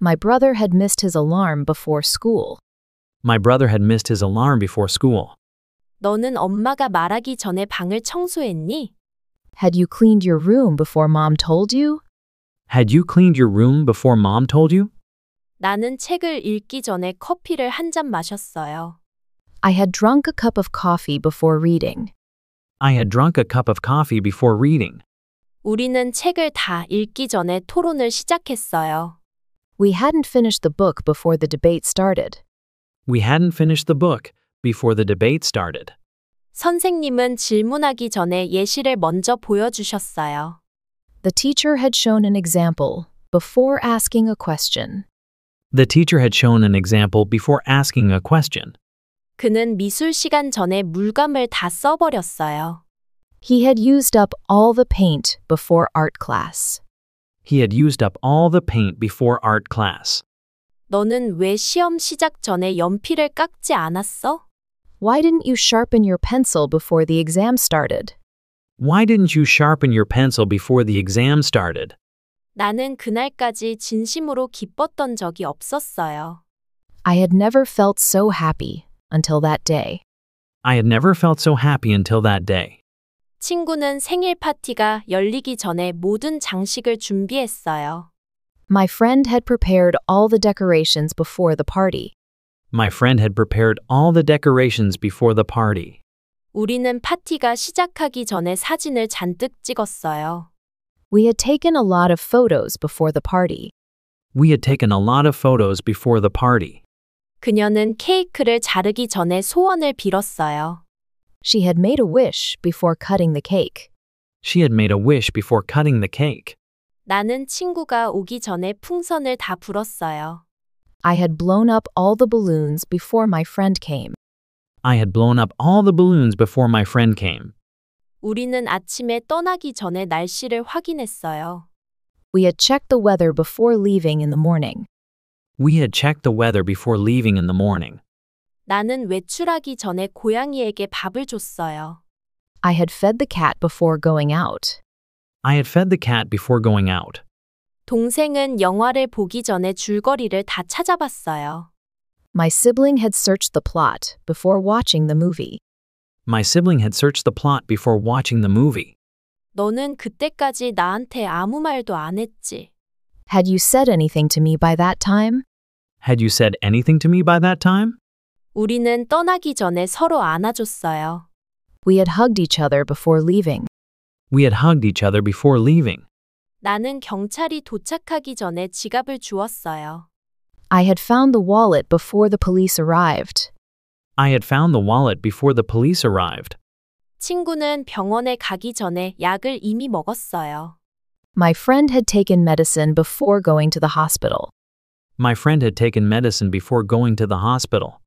My brother had missed his alarm before school. My brother had missed his alarm before school. 너는 엄마가 말하기 전에 방을 청소했니? Had you cleaned your room before Mom told you? Had you cleaned your room before Mom told you? 나는 책을 읽기 전에 커피를 한 잔 마셨어요. I had drunk a cup of coffee before reading. I had drunk a cup of coffee before reading. 우리는 책을 다 읽기 전에 토론을 시작했어요. We hadn't finished the book before the debate started. We hadn't finished the book before the debate started. 선생님은 질문하기 전에 예시를 먼저 보여주셨어요. The teacher had shown an example before asking a question. The teacher had shown an example before asking a question. 그는 미술 시간 전에 물감을 다 써버렸어요. He had used up all the paint before art class. He had used up all the paint before art class. 너는 왜 시험 시작 전에 연필을 깎지 않았어? Why didn't you sharpen your pencil before the exam started? Why didn't you sharpen your pencil before the exam started? 나는 그날까지 진심으로 기뻤던 적이 없었어요. I had never felt so happy until that day. I had never felt so happy until that day. 친구는 생일 파티가 열리기 전에 모든 장식을 준비했어요. My friend had prepared all the decorations before the party. My friend had prepared all the decorations before the party. 우리는 파티가 시작하기 전에 사진을 잔뜩 찍었어요. We had taken a lot of photos before the party. We had taken a lot of photos before the party. 그녀는 케이크를 자르기 전에 소원을 빌었어요. She had made a wish before cutting the cake. She had made a wish before cutting the cake. 나는 친구가 오기 전에 풍선을 다 불었어요. I had blown up all the balloons before my friend came. I had blown up all the balloons before my friend came. 우리는 아침에 떠나기 전에 날씨를 확인했어요. We had checked the weather before leaving in the morning. We had checked the weather before leaving in the morning. 나는 외출하기 전에 고양이에게 밥을 줬어요. I had fed the cat before going out. I had fed the cat before going out. 동생은 영화를 보기 전에 줄거리를 다 찾아봤어요. My sibling had searched the plot before watching the movie. My sibling had searched the plot before watching the movie. 너는 그때까지 나한테 아무 말도 안 했지. Had you said anything to me by that time? Had you said anything to me by that time? 우리는 떠나기 전에 서로 안아줬어요. We had hugged each other before leaving. We had hugged each other before leaving. 나는 경찰이 도착하기 전에 지갑을 주웠어요. I had found the wallet before the police arrived. I had found the wallet before the police arrived. 친구는 병원에 가기 전에 약을 이미 먹었어요. My friend had taken medicine before going to the hospital. My friend had taken medicine before going to the hospital.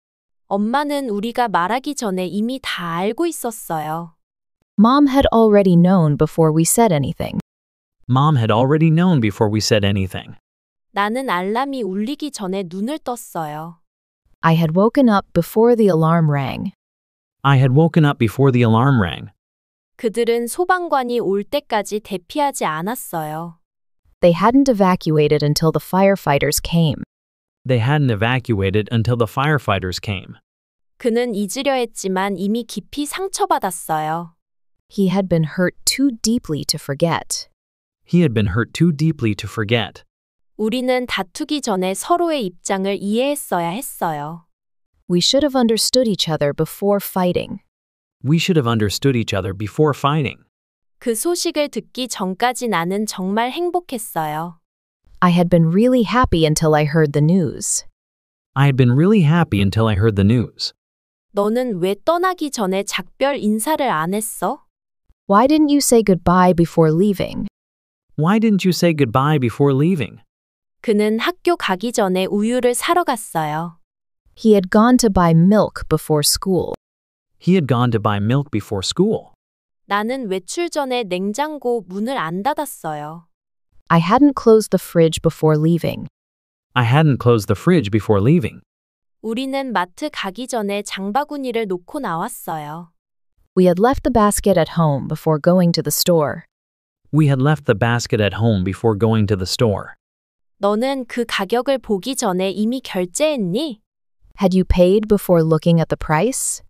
엄마는 우리가 말하기 전에 이미 다 알고 있었어요. Mom had already known before we said anything. Mom had already known before we said anything. 나는 알람이 울리기 전에 눈을 떴어요. I had woken up before the alarm rang. I had woken up before the alarm rang. 그들은 소방관이 올 때까지 대피하지 않았어요. They hadn't evacuated until the firefighters came. They hadn't evacuated until the firefighters came. 그는 잊으려 했지만 이미 깊이 상처받았어요. He had been hurt too deeply to forget. He had been hurt too deeply to forget. 우리는 다투기 전에 서로의 입장을 이해했어야 했어요. We should have understood each other before fighting. We should have understood each other before fighting. 그 소식을 듣기 전까지 나는 정말 행복했어요. I had been really happy until I heard the news. I had been really happy until I heard the news. 너는 왜 떠나기 전에 작별 인사를 안 했어? Why didn't you say goodbye before leaving? Why didn't you say goodbye before leaving? 그는 학교 가기 전에 우유를 사러 갔어요. He had gone to buy milk before school. He had gone to buy milk before school. 나는 외출 전에 냉장고 문을 안 닫았어요. I hadn't closed the fridge before leaving. I hadn't closed the fridge before leaving. 우리는 마트 가기 전에 장바구니를 놓고 나왔어요. We had left the basket at home before going to the store. We had left the basket at home before going to the store. 너는 그 가격을 보기 전에 이미 결제했니? Had you paid before looking at the price?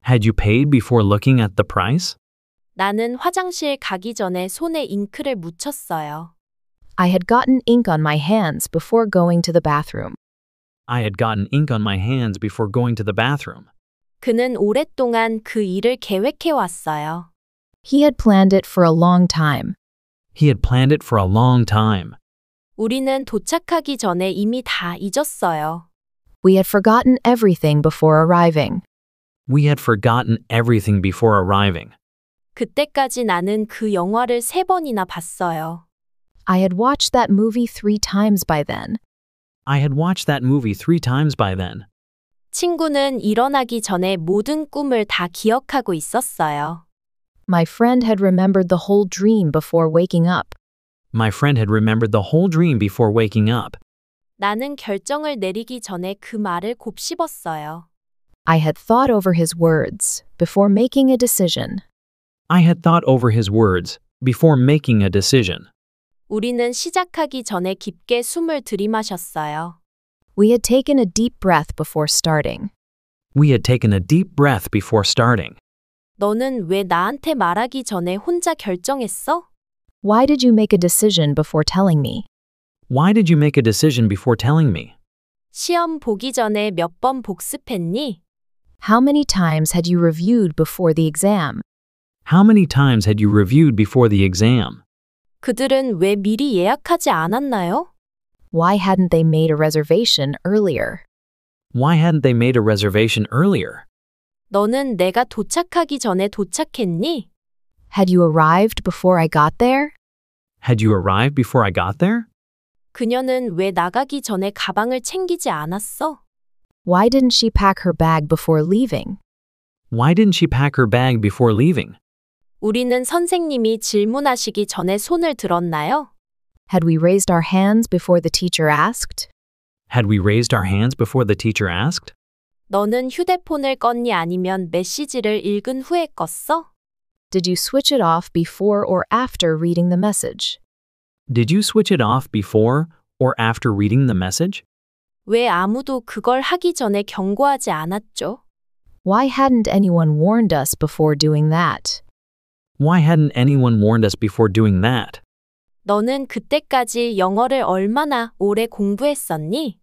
Had you paid before looking at the price? 나는 화장실 가기 전에 손에 잉크를 묻혔어요. I had gotten ink on my hands before going to the bathroom. I had gotten ink on my hands before going to the bathroom. 그는 오랫동안 그 일을 계획해 왔어요. He had planned it for a long time. He had planned it for a long time. 우리는 도착하기 전에 이미 다 잊었어요. We had forgotten everything before arriving. We had forgotten everything before arriving. 그때까지 나는 그 영화를 3번이나 봤어요. I had watched that movie 3 times by then. I had watched that movie 3 times by then. 친구는 일어나기 전에 모든 꿈을 다 기억하고 있었어요. My friend had remembered the whole dream before waking up. My friend had remembered the whole dream before waking up. 나는 결정을 내리기 전에 그 말을 곱씹었어요. I had thought over his words before making a decision. I had thought over his words before making a decision. 우리는 시작하기 전에 깊게 숨을 들이마셨어요. We had taken a deep breath before starting. We had taken a deep breath before starting. 너는 왜 나한테 말하기 전에 혼자 결정했어? Why did you make a decision before telling me? Why did you make a decision before telling me? 시험 보기 전에 몇 번 복습했니? How many times had you reviewed before the exam? How many times had you reviewed before the exam? 그들은 왜 미리 예약하지 않았나요? Why hadn't they made a reservation earlier? Why hadn't they made a reservation earlier? 너는 내가 도착하기 전에 도착했니? Had you arrived before I got there? Had you arrived before I got there? 그녀는 왜 나가기 전에 가방을 챙기지 않았어? Why didn't she pack her bag before leaving? Why didn't she pack her bag before leaving? 우리는 선생님이 질문하시기 전에 손을 들었나요? Had we raised our hands before the teacher asked? Had we raised our hands before the teacher asked? 너는 휴대폰을 껐니 아니면 메시지를 읽은 후에 껐어? Did you switch it off before or after reading the message? Did you switch it off before or after reading the message? 왜 아무도 그걸 하기 전에 경고하지 않았죠? Why hadn't anyone warned us before doing that? Why hadn't anyone warned us before doing that? 너는 그때까지 영어를 얼마나 오래 공부했었니?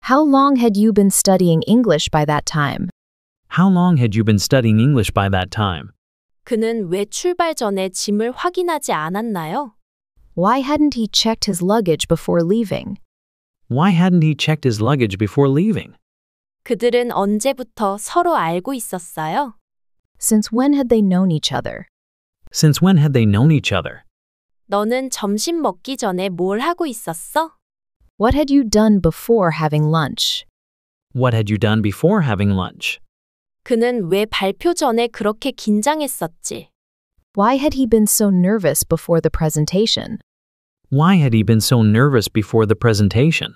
How long had you been studying English by that time? How long had you been studying English by that time? 그는 왜 출발 전에 짐을 확인하지 않았나요? Why hadn't he checked his luggage before leaving? Why hadn't he checked his luggage before leaving? 그들은 언제부터 서로 알고 있었어요? Since when had they known each other? Since when had they known each other? 너는 점심 먹기 전에 뭘 하고 있었어? What had you done before having lunch? What had you done before having lunch? 그는 왜 발표 전에 그렇게 긴장했었지? Why had he been so nervous before the presentation? Why had he been so nervous before the presentation?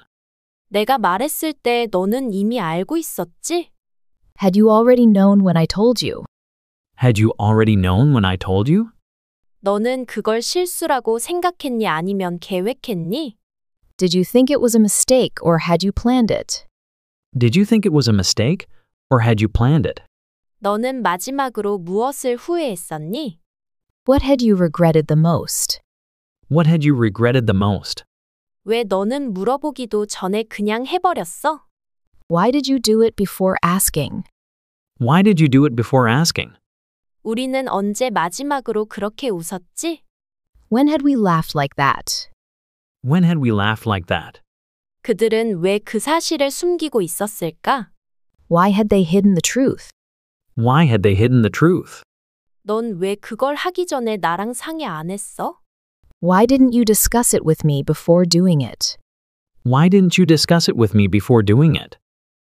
내가 말했을 때 너는 이미 알고 있었지? Had you already known when I told you? Had you already known when I told you? 너는 그걸 실수라고 생각했니 아니면 계획했니? Did you think it was a mistake or had you planned it? Did you think it was a mistake, or had you planned it? 너는 마지막으로 무엇을 후회했었니? What had you regretted the most? What had you regretted the most? 왜 너는 물어보기도 전에 그냥 해버렸어? Why did you do it before asking? Why did you do it before asking? 우리는 언제 마지막으로 그렇게 웃었지? When had we laughed like that? When had we laughed like that? 그들은 왜 그 사실을 숨기고 있었을까? Why had they hidden the truth? Why had they hidden the truth? 넌 왜 그걸 하기 전에 나랑 상의 안 했어? Why didn't you discuss it with me before doing it? Why didn't you discuss it with me before doing it?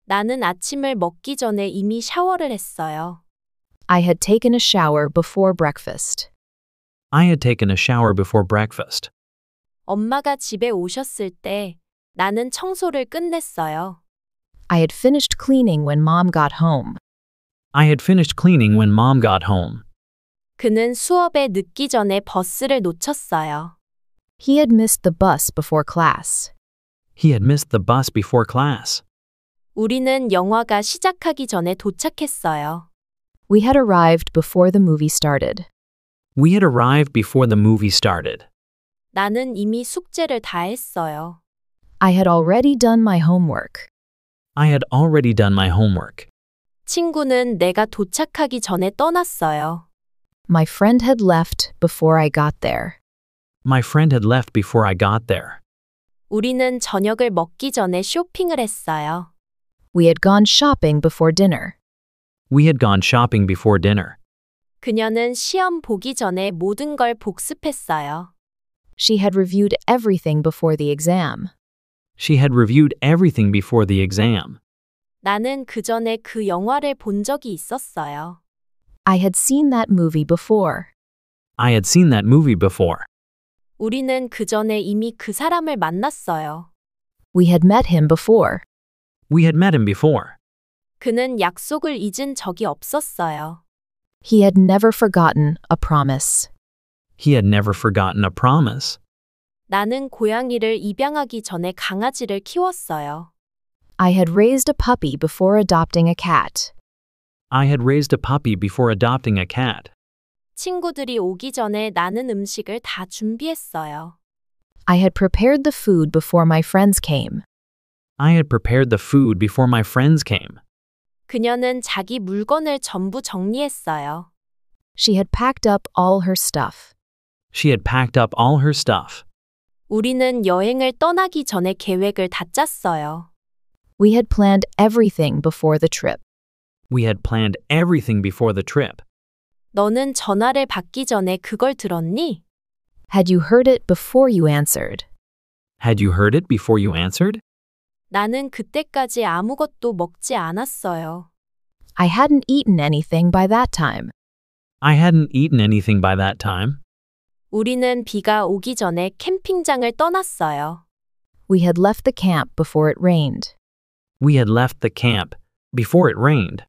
나는 아침을 먹기 전에 이미 샤워를 했어요. I had taken a shower before breakfast. I had taken a shower before breakfast. 엄마가 집에 오셨을 때 나는 청소를 끝냈어요. I had finished cleaning when Mom got home. I had finished cleaning when Mom got home. 그는 수업에 늦기 전에 버스를 놓쳤어요. He had missed the bus before class. He had missed the bus before class. 우리는 영화가 시작하기 전에 도착했어요. We had arrived before the movie started. We had arrived before the movie started. 나는 이미 숙제를 다 했어요. I had already done my homework. I had already done my homework. 친구는 내가 도착하기 전에 떠났어요. My friend had left before I got there. My friend had left before I got there. 우리는 저녁을 먹기 전에 쇼핑을 했어요. We had gone shopping before dinner. We had gone shopping before dinner. 그녀는 시험 보기 전에 모든 걸 복습했어요. She had reviewed everything before the exam. She had reviewed everything before the exam. 나는 그 전에 그 영화를 본 적이 있었어요. I had seen that movie before. I had seen that movie before. 우리는 그 전에 이미 그 사람을 만났어요. We had met him before. We had met him before. 그는 약속을 잊은 적이 없었어요. He had never forgotten a promise. He had never forgotten a promise. 나는 고양이를 입양하기 전에 강아지를 키웠어요. I had raised a puppy before adopting a cat. I had raised a puppy before adopting a cat. 친구들이 오기 전에 나는 음식을 다 준비했어요. I had prepared the food before my friends came. I had prepared the food before my friends came. 그녀는 자기 물건을 전부 정리했어요. She had packed up all her stuff. She had packed up all her stuff. 우리는 여행을 떠나기 전에 계획을 다 짰어요. We had planned everything before the trip. We had planned everything before the trip. 너는 전화를 받기 전에 그걸 들었니? Had you heard it before you answered? Had you heard it before you answered? 나는 그때까지 아무것도 먹지 않았어요. I hadn't eaten anything by that time. I hadn't eaten anything by that time. 우리는 비가 오기 전에 캠핑장을 떠났어요. We had left the camp before it rained. We had left the camp before it rained.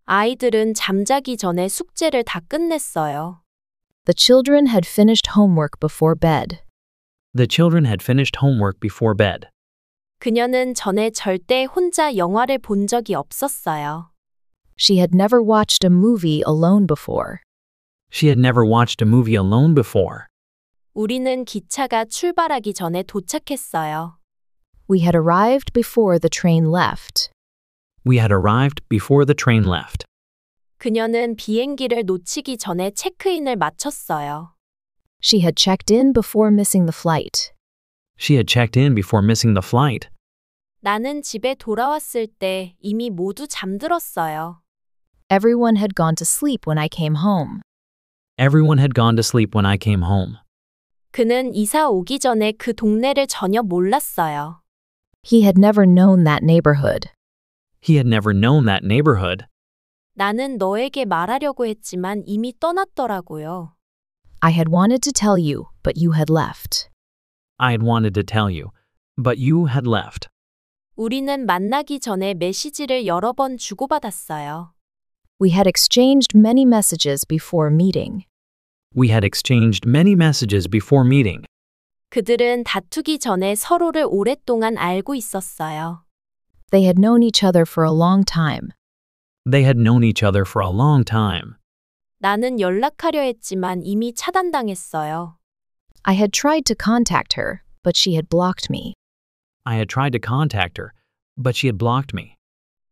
아이들은 잠자기 전에 숙제를 다 끝냈어요. The children had finished homework before bed. The children had finished homework before bed. 그녀는 전에 절대 혼자 영화를 본 적이 없었어요. She had never watched a movie alone before. She had never watched a movie alone before. 우리는 기차가 출발하기 전에 도착했어요. We had arrived before the train left. We had arrived before the train left. 그녀는 비행기를 놓치기 전에 체크인을 마쳤어요. She had checked in before missing the flight. She had checked in before missing the flight. 나는 집에 돌아왔을 때 이미 모두 잠들었어요. Everyone had gone to sleep when I came home. Everyone had gone to sleep when I came home. 그는 이사 오기 전에 그 동네를 전혀 몰랐어요. He had never known that neighborhood. He had never known that neighborhood. 나는 너에게 말하려고 했지만 이미 떠났더라고요. I had wanted to tell you, but you had left. I had wanted to tell you, but you had left. 우리는 만나기 전에 메시지를 여러 번 주고받았어요. We had exchanged many messages before meeting. We had exchanged many messages before meeting. 그들은 다투기 전에 서로를 오랫동안 알고 있었어요. They had known each other for a long time. They had known each other for a long time. 나는 연락하려 했지만 이미 차단당했어요. I had tried to contact her, but she had blocked me. I had tried to contact her, but she had blocked me.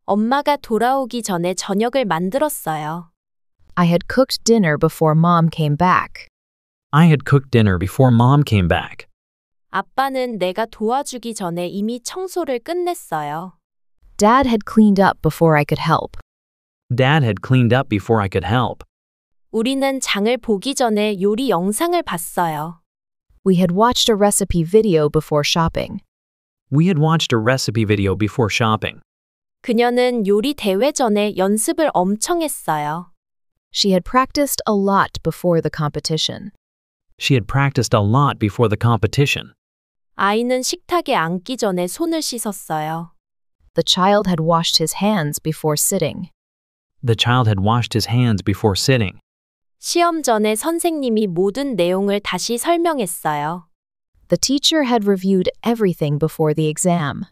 엄마가 돌아오기 전에 저녁을 만들었어요. I had cooked dinner before Mom came back. I had cooked dinner before Mom came back. 아빠는 내가 도와주기 전에 이미 청소를 끝냈어요. Dad had cleaned up before I could help. Dad had cleaned up before I could help. 우리는 장을 보기 전에 요리 영상을 봤어요. We had watched a recipe video before shopping. We had watched a recipe video before shopping. 그녀는 요리 대회 전에 연습을 엄청 했어요. She had practiced a lot before the competition. She had practiced a lot before the competition. 아이는 식탁에 앉기 전에 손을 씻었어요. The child had washed his hands before sitting. The child had washed his hands before sitting. 시험 전에 선생님이 모든 내용을 다시 설명했어요. The teacher had reviewed everything before the exam.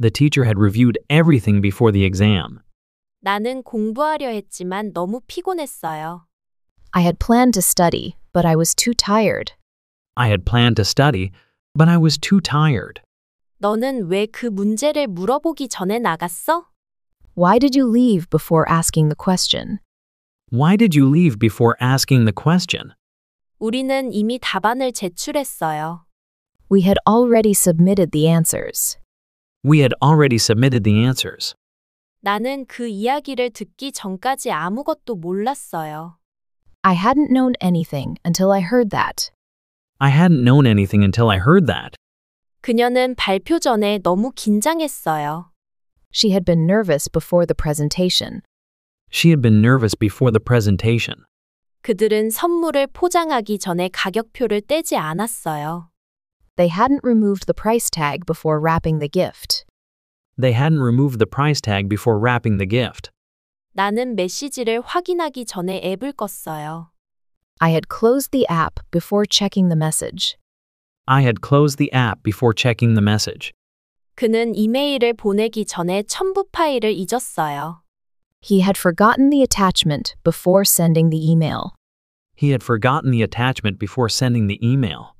The teacher had reviewed everything before the exam. 나는 공부하려 했지만 너무 피곤했어요. I had planned to study, but I was too tired. I had planned to study, but I was too tired. 너는 왜 그 문제를 물어보기 전에 나갔어? Why did you leave before asking the question? Why did you leave before asking the question? 우리는 이미 답안을 제출했어요. We had already submitted the answers. We had already submitted the answers. 나는 그 이야기를 듣기 전까지 아무것도 몰랐어요. I hadn't known anything until I heard that. I hadn't known anything until I heard that. 그녀는 발표 전에 너무 긴장했어요. She had been nervous before the presentation. She had been nervous before the presentation. 그들은 선물을 포장하기 전에 가격표를 떼지 않았어요. They hadn't removed the price tag before wrapping the gift. They hadn't removed the price tag before wrapping the gift. 나는 메시지를 확인하기 전에 앱을 껐어요. I had closed the app before checking the message. I had closed the app before checking the message. 그는 이메일을 보내기 전에 첨부 파일을 잊었어요. He had forgotten the attachment before sending the email. He had forgotten the attachment before sending the email.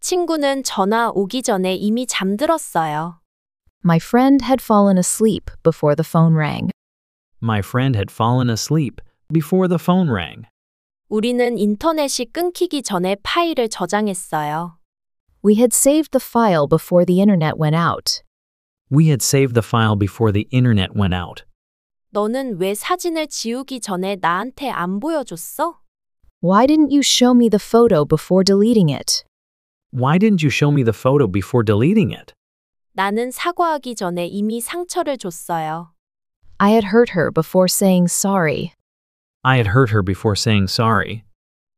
친구는 전화 오기 전에 이미 잠들었어요. My friend had fallen asleep before the phone rang. My friend had fallen asleep before the phone rang. 우리는 인터넷이 끊기기 전에 파일을 저장했어요. We had saved the file before the internet went out. We had saved the file before the internet went out. 너는 왜 사진을 지우기 전에 나한테 안 보여줬어? Why didn't you show me the photo before deleting it? Why didn't you show me the photo before deleting it? 나는 사과하기 전에 이미 상처를 줬어요. I had hurt her before saying sorry. I had hurt her before saying sorry.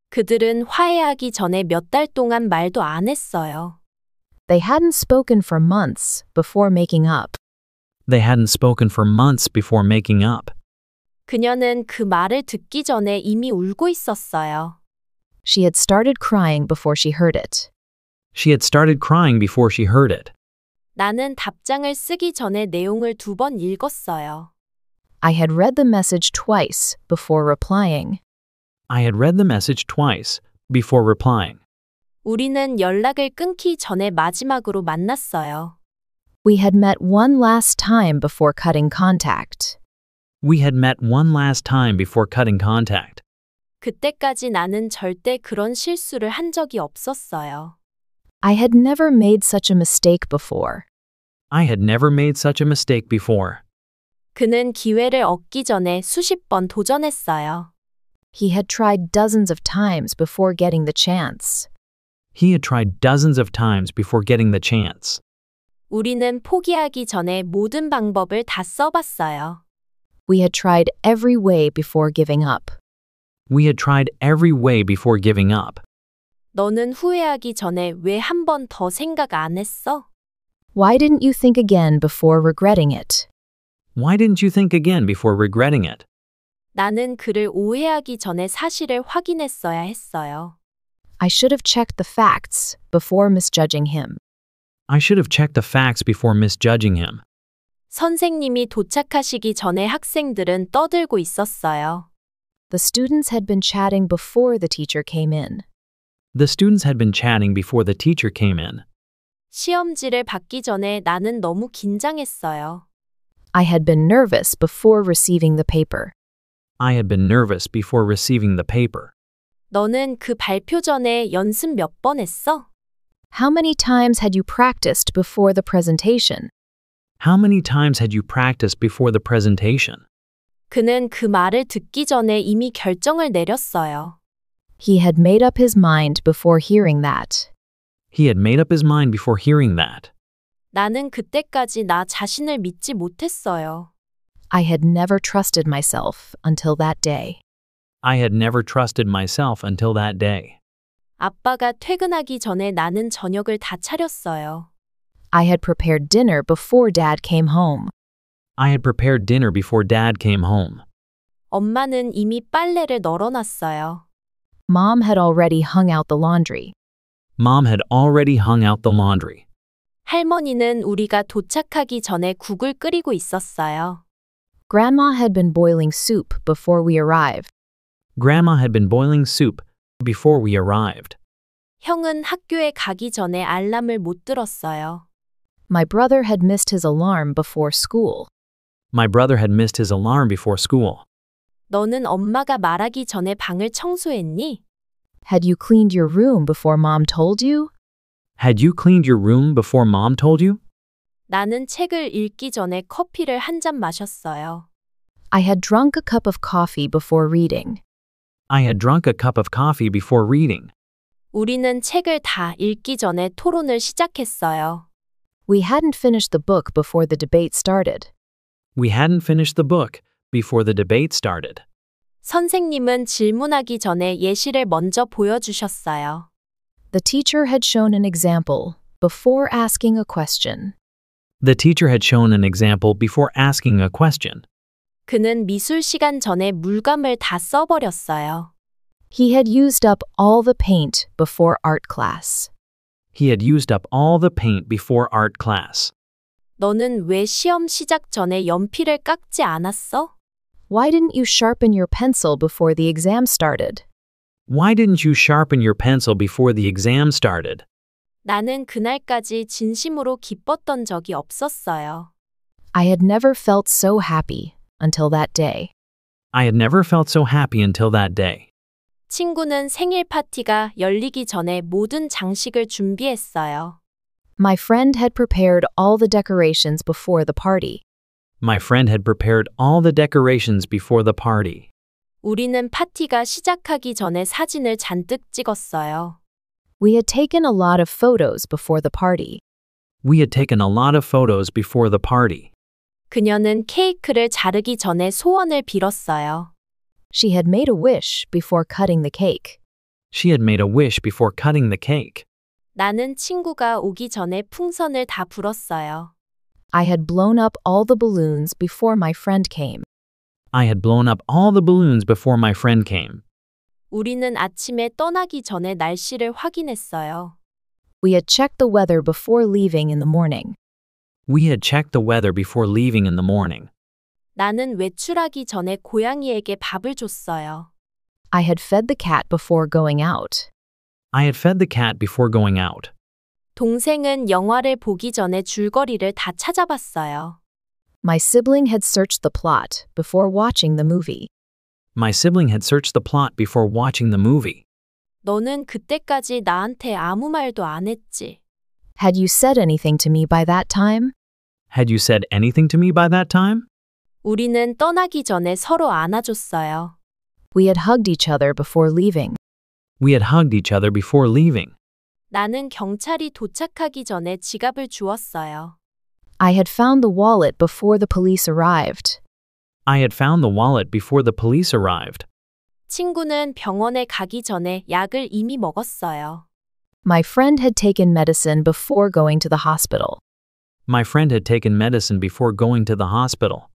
그들은 화해하기 전에 몇 달 동안 말도 안 했어요. They hadn't spoken for months before making up. They hadn't spoken for months before making up. 그녀는 그 말을 듣기 전에 이미 울고 있었어요. She had started crying before she heard it. She had started crying before she heard it. 나는 답장을 쓰기 전에 내용을 2번 읽었어요. I had read the message twice before replying. I had read the message twice before replying. 우리는 연락을 끊기 전에 마지막으로 만났어요. We had met one last time before cutting contact. We had met one last time before cutting contact. 그때까지 나는 절대 그런 실수를 한 적이 없었어요. I had never made such a mistake before. I had never made such a mistake before. 그는 기회를 얻기 전에 수십 번 도전했어요. He had tried dozens of times before getting the chance. He had tried dozens of times before getting the chance. 우리는 포기하기 전에 모든 방법을 다 써봤어요. We had tried every way before giving up. We had tried every way before giving up. 너는 후회하기 전에 왜 한 번 더 생각 안 했어? Why didn't you think again before regretting it? Why didn't you think again before regretting it? 나는 그를 오해하기 전에 사실을 확인했어야 했어요. I should have checked the facts before misjudging him. I should have checked the facts before misjudging him. 선생님이 도착하시기 전에 학생들은 떠들고 있었어요. The students had been chatting before the teacher came in. The students had been chatting before the teacher came in. 시험지를 받기 전에 나는 너무 긴장했어요. I had been nervous before receiving the paper. I had been nervous before receiving the paper. 너는 그 발표 전에 연습 몇 번 했어? How many times had you practiced before the presentation? How many times had you practiced before the presentation? 그는 그 말을 듣기 전에 이미 결정을 내렸어요. He had made up his mind before hearing that. He had made up his mind before hearing that. 나는 그때까지 나 자신을 믿지 못했어요. I had never trusted myself until that day. I had never trusted myself until that day. 아빠가 퇴근하기 전에 나는 저녁을 다 차렸어요. I had prepared dinner before Dad came home. I had prepared dinner before Dad came home. 엄마는 이미 빨래를 널어놨어요. Mom had already hung out the laundry. Mom had already hung out the laundry. 할머니는 우리가 도착하기 전에 국을 끓이고 있었어요. Grandma had been boiling soup before we arrived. Grandma had been boiling soup before we arrived. 형은 학교에 가기 전에 알람을 못 들었어요. My brother had missed his alarm before school. My brother had missed his alarm before school. 너는 엄마가 말하기 전에 방을 청소했니? Had you cleaned your room before Mom told you? Had you cleaned your room before Mom told you? 나는 책을 읽기 전에 커피를 한 잔 마셨어요. I had drunk a cup of coffee before reading. I had drunk a cup of coffee before reading. 우리는 책을 다 읽기 전에 토론을 시작했어요. We hadn't finished the book before the debate started. We hadn't finished the book before the debate started. 선생님은 질문하기 전에 예시를 먼저 보여주셨어요. The teacher had shown an example before asking a question. The teacher had shown an example before asking a question. 그는 미술 시간 전에 물감을 다 써버렸어요. He had used up all the paint before art class. He had used up all the paint before art class. 너는 왜 시험 시작 전에 연필을 깎지 않았어? Why didn't you sharpen your pencil before the exam started? Why didn't you sharpen your pencil before the exam started? 나는 그날까지 진심으로 기뻤던 적이 없었어요. I had never felt so happy until that day. I had never felt so happy until that day. 친구는 생일 파티가 열리기 전에 모든 장식을 준비했어요. My friend had prepared all the decorations before the party. My friend had prepared all the decorations before the party. 우리는 파티가 시작하기 전에 사진을 잔뜩 찍었어요. We had taken a lot of photos before the party. We had taken a lot of photos before the party. 그녀는 케이크를 자르기 전에 소원을 빌었어요. She had made a wish before cutting the cake. She had made a wish before cutting the cake. 나는 친구가 오기 전에 풍선을 다 불었어요. I had blown up all the balloons before my friend came. I had blown up all the balloons before my friend came. 우리는 아침에 떠나기 전에 날씨를 확인했어요. We had checked the weather before leaving in the morning. We had checked the weather before leaving in the morning. 나는 외출하기 전에 고양이에게 밥을 줬어요. I had fed the cat before going out. I had fed the cat before going out. 동생은 영화를 보기 전에 줄거리를 다 찾아봤어요. My sibling had searched the plot before watching the movie. My sibling had searched the plot before watching the movie. 너는 그때까지 나한테 아무 말도 안 했지. Had you said anything to me by that time? Had you said anything to me by that time? 우리는 떠나기 전에 서로 안아줬어요. We had hugged each other before leaving. We had hugged each other before leaving. 나는 경찰이 도착하기 전에 지갑을 주웠어요. I had found the wallet before the police arrived. I had found the wallet before the police arrived. 친구는 병원에 가기 전에 약을 이미 먹었어요. My friend had taken medicine before going to the hospital. My friend had taken medicine before going to the hospital.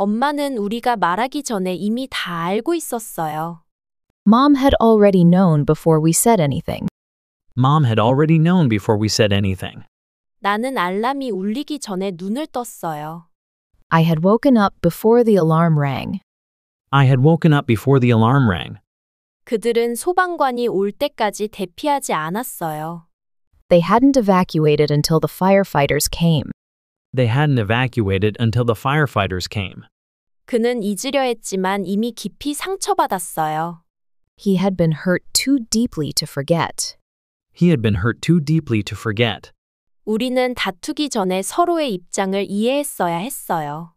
엄마는 우리가 말하기 전에 이미 다 알고 있었어요. Mom had already known before we said anything. Mom had already known before we said anything. 나는 알람이 울리기 전에 눈을 떴어요. I had woken up before the alarm rang. I had woken up before the alarm rang. 그들은 소방관이 올 때까지 대피하지 않았어요. They hadn't evacuated until the firefighters came. They hadn't evacuated until the firefighters came. 그는 잊으려 했지만 이미 깊이 상처받았어요. He had been hurt too deeply to forget. He had been hurt too deeply to forget. 우리는 다투기 전에 서로의 입장을 이해했어야 했어요.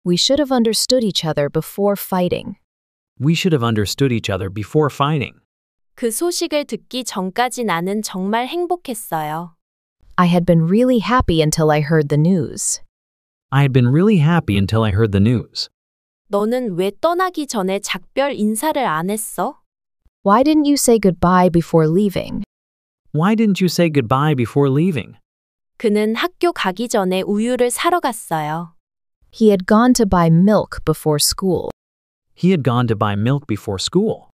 We should have understood each other before fighting. We should have understood each other before fighting. 그 소식을 듣기 전까지 나는 정말 행복했어요. I had been really happy until I heard the news. I had been really happy until I heard the news. 너는 왜 떠나기 전에 작별 인사를 안 했어? Why didn't you say goodbye before leaving? Why didn't you say goodbye before leaving? 그는 학교 가기 전에 우유를 사러 갔어요. He had gone to buy milk before school. He had gone to buy milk before school.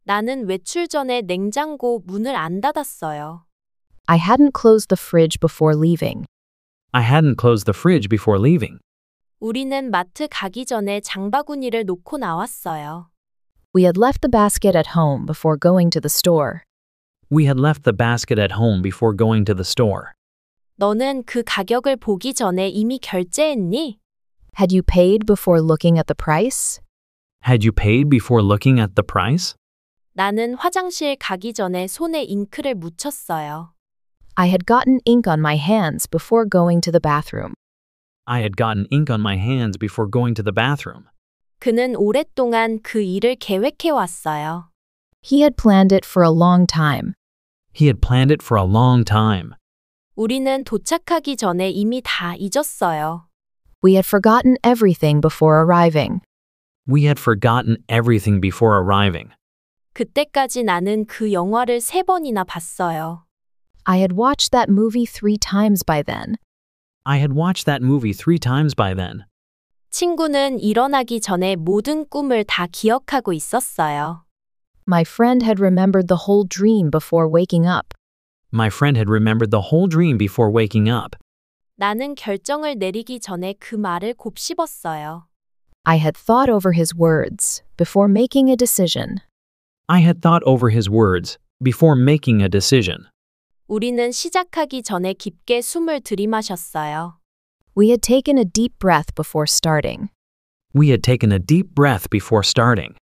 나는 외출 전에 냉장고 문을 안 닫았어요. I hadn't closed the fridge before leaving. I hadn't closed the fridge before leaving. 우리는 마트 가기 전에 장바구니를 놓고 나왔어요. We had left the basket at home before going to the store. We had left the basket at home before going to the store. 너는 그 가격을 보기 전에 이미 결제했니? Had you paid before looking at the price? Had you paid before looking at the price? 나는 화장실 가기 전에 손에 잉크를 묻혔어요. I had gotten ink on my hands before going to the bathroom. I had gotten ink on my hands before going to the bathroom. 그는 오랫동안 그 일을 계획해 왔어요. He had planned it for a long time. He had planned it for a long time. 우리는 도착하기 전에 이미 다 잊었어요. We had forgotten everything before arriving. We had forgotten everything before arriving. 그때까지 나는 그 영화를 3번이나 봤어요. I had watched that movie 3 times by then. I had watched that movie 3 times by then. 친구는 일어나기 전에 모든 꿈을 다 기억하고 있었어요. My friend had remembered the whole dream before waking up. My friend had remembered the whole dream before waking up. 나는 결정을 내리기 전에 그 말을 곱씹었어요. I had thought over his words before making a decision. I had thought over his words before making a decision. 우리는 시작하기 전에 깊게 숨을 들이마셨어요. We had taken a deep breath before starting. We had taken a deep breath before starting.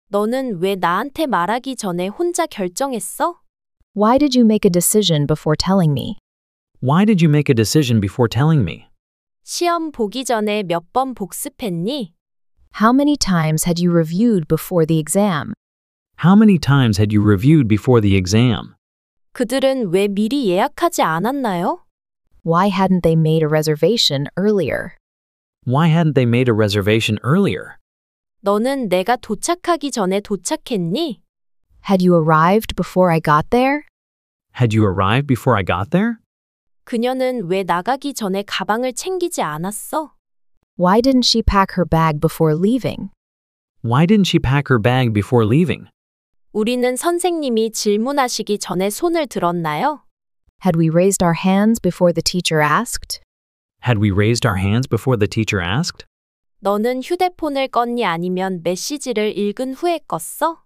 너는 왜 나한테 말하기 전에 혼자 결정했어? Why did you make a decision before telling me? Why did you make a decision before telling me? 시험 보기 전에 몇 번 복습했니? How many times had you reviewed before the exam? How many times had you reviewed before the exam? 그들은 왜 미리 예약하지 않았나요? Why hadn't they made a reservation earlier? Why hadn't they made a reservation earlier? 너는 내가 도착하기 전에 도착했니? Had you arrived before I got there? Had you arrived before I got there? 그녀는 왜 나가기 전에 가방을 챙기지 않았어? Why didn't she pack her bag before leaving? Why didn't she pack her bag before leaving? 우리는 선생님이 질문하시기 전에 손을 들었나요? Had we raised our hands before the teacher asked? Had we raised our hands before the teacher asked? 너는 휴대폰을 껐니 아니면 메시지를 읽은 후에 껐어?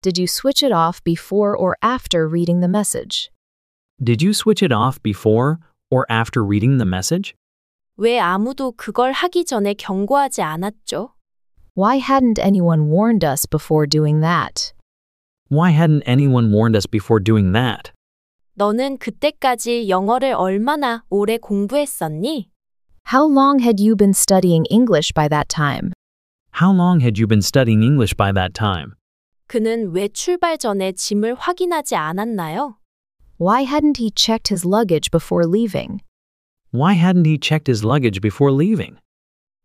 Did you switch it off before or after reading the message? Did you switch it off before or after reading the message? 왜 아무도 그걸 하기 전에 경고하지 않았죠? Why hadn't anyone warned us before doing that? Why hadn't anyone warned us before doing that? 너는 그때까지 영어를 얼마나 오래 공부했었니? How long had you been studying English by that time? How long had you been studying English by that time? 그는 왜 출발 전에 짐을 확인하지 않았나요? Why hadn't he checked his luggage before leaving? Why hadn't he checked his luggage before leaving?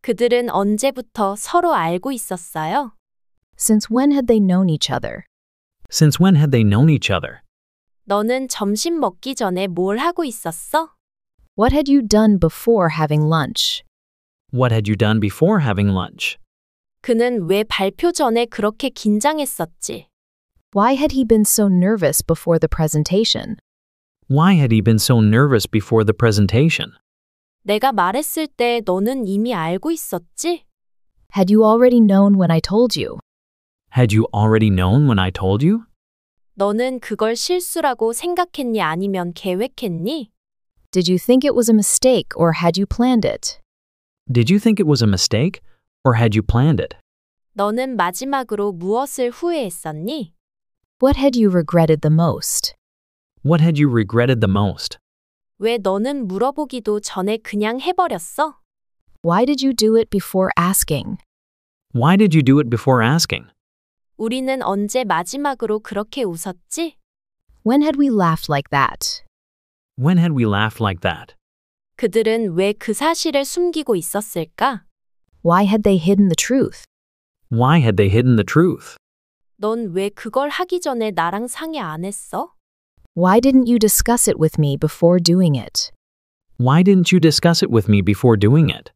그들은 언제부터 서로 알고 있었어요? Since when had they known each other? Since when had they known each other? 너는 점심 먹기 전에 뭘 하고 있었어? What had you done before having lunch? What had you done before having lunch? 그는 왜 발표 전에 그렇게 긴장했었지? Why had he been so nervous before the presentation? Why had he been so nervous before the presentation? 내가 말했을 때 너는 이미 알고 있었지? Had you already known when I told you? Had you already known when I told you? 너는 그걸 실수라고 생각했니 아니면 계획했니? Did you think it was a mistake or had you planned it? Did you think it was a mistake, or had you planned it? 너는 마지막으로 무엇을 후회했었니? What had you regretted the most? What had you regretted the most? 왜 너는 물어보기도 전에 그냥 해버렸어? Why did you do it before asking? Why did you do it before asking? 우리는 언제 마지막으로 그렇게 웃었지? When had we laughed like that? When had we laughed like that? 그들은 왜 그 사실을 숨기고 있었을까? Why had they hidden the truth? Why had they hidden the truth? 넌 왜 그걸 하기 전에 나랑 상의 안 했어? Why didn't you discuss it with me before doing it? Why didn't you discuss it with me before doing it?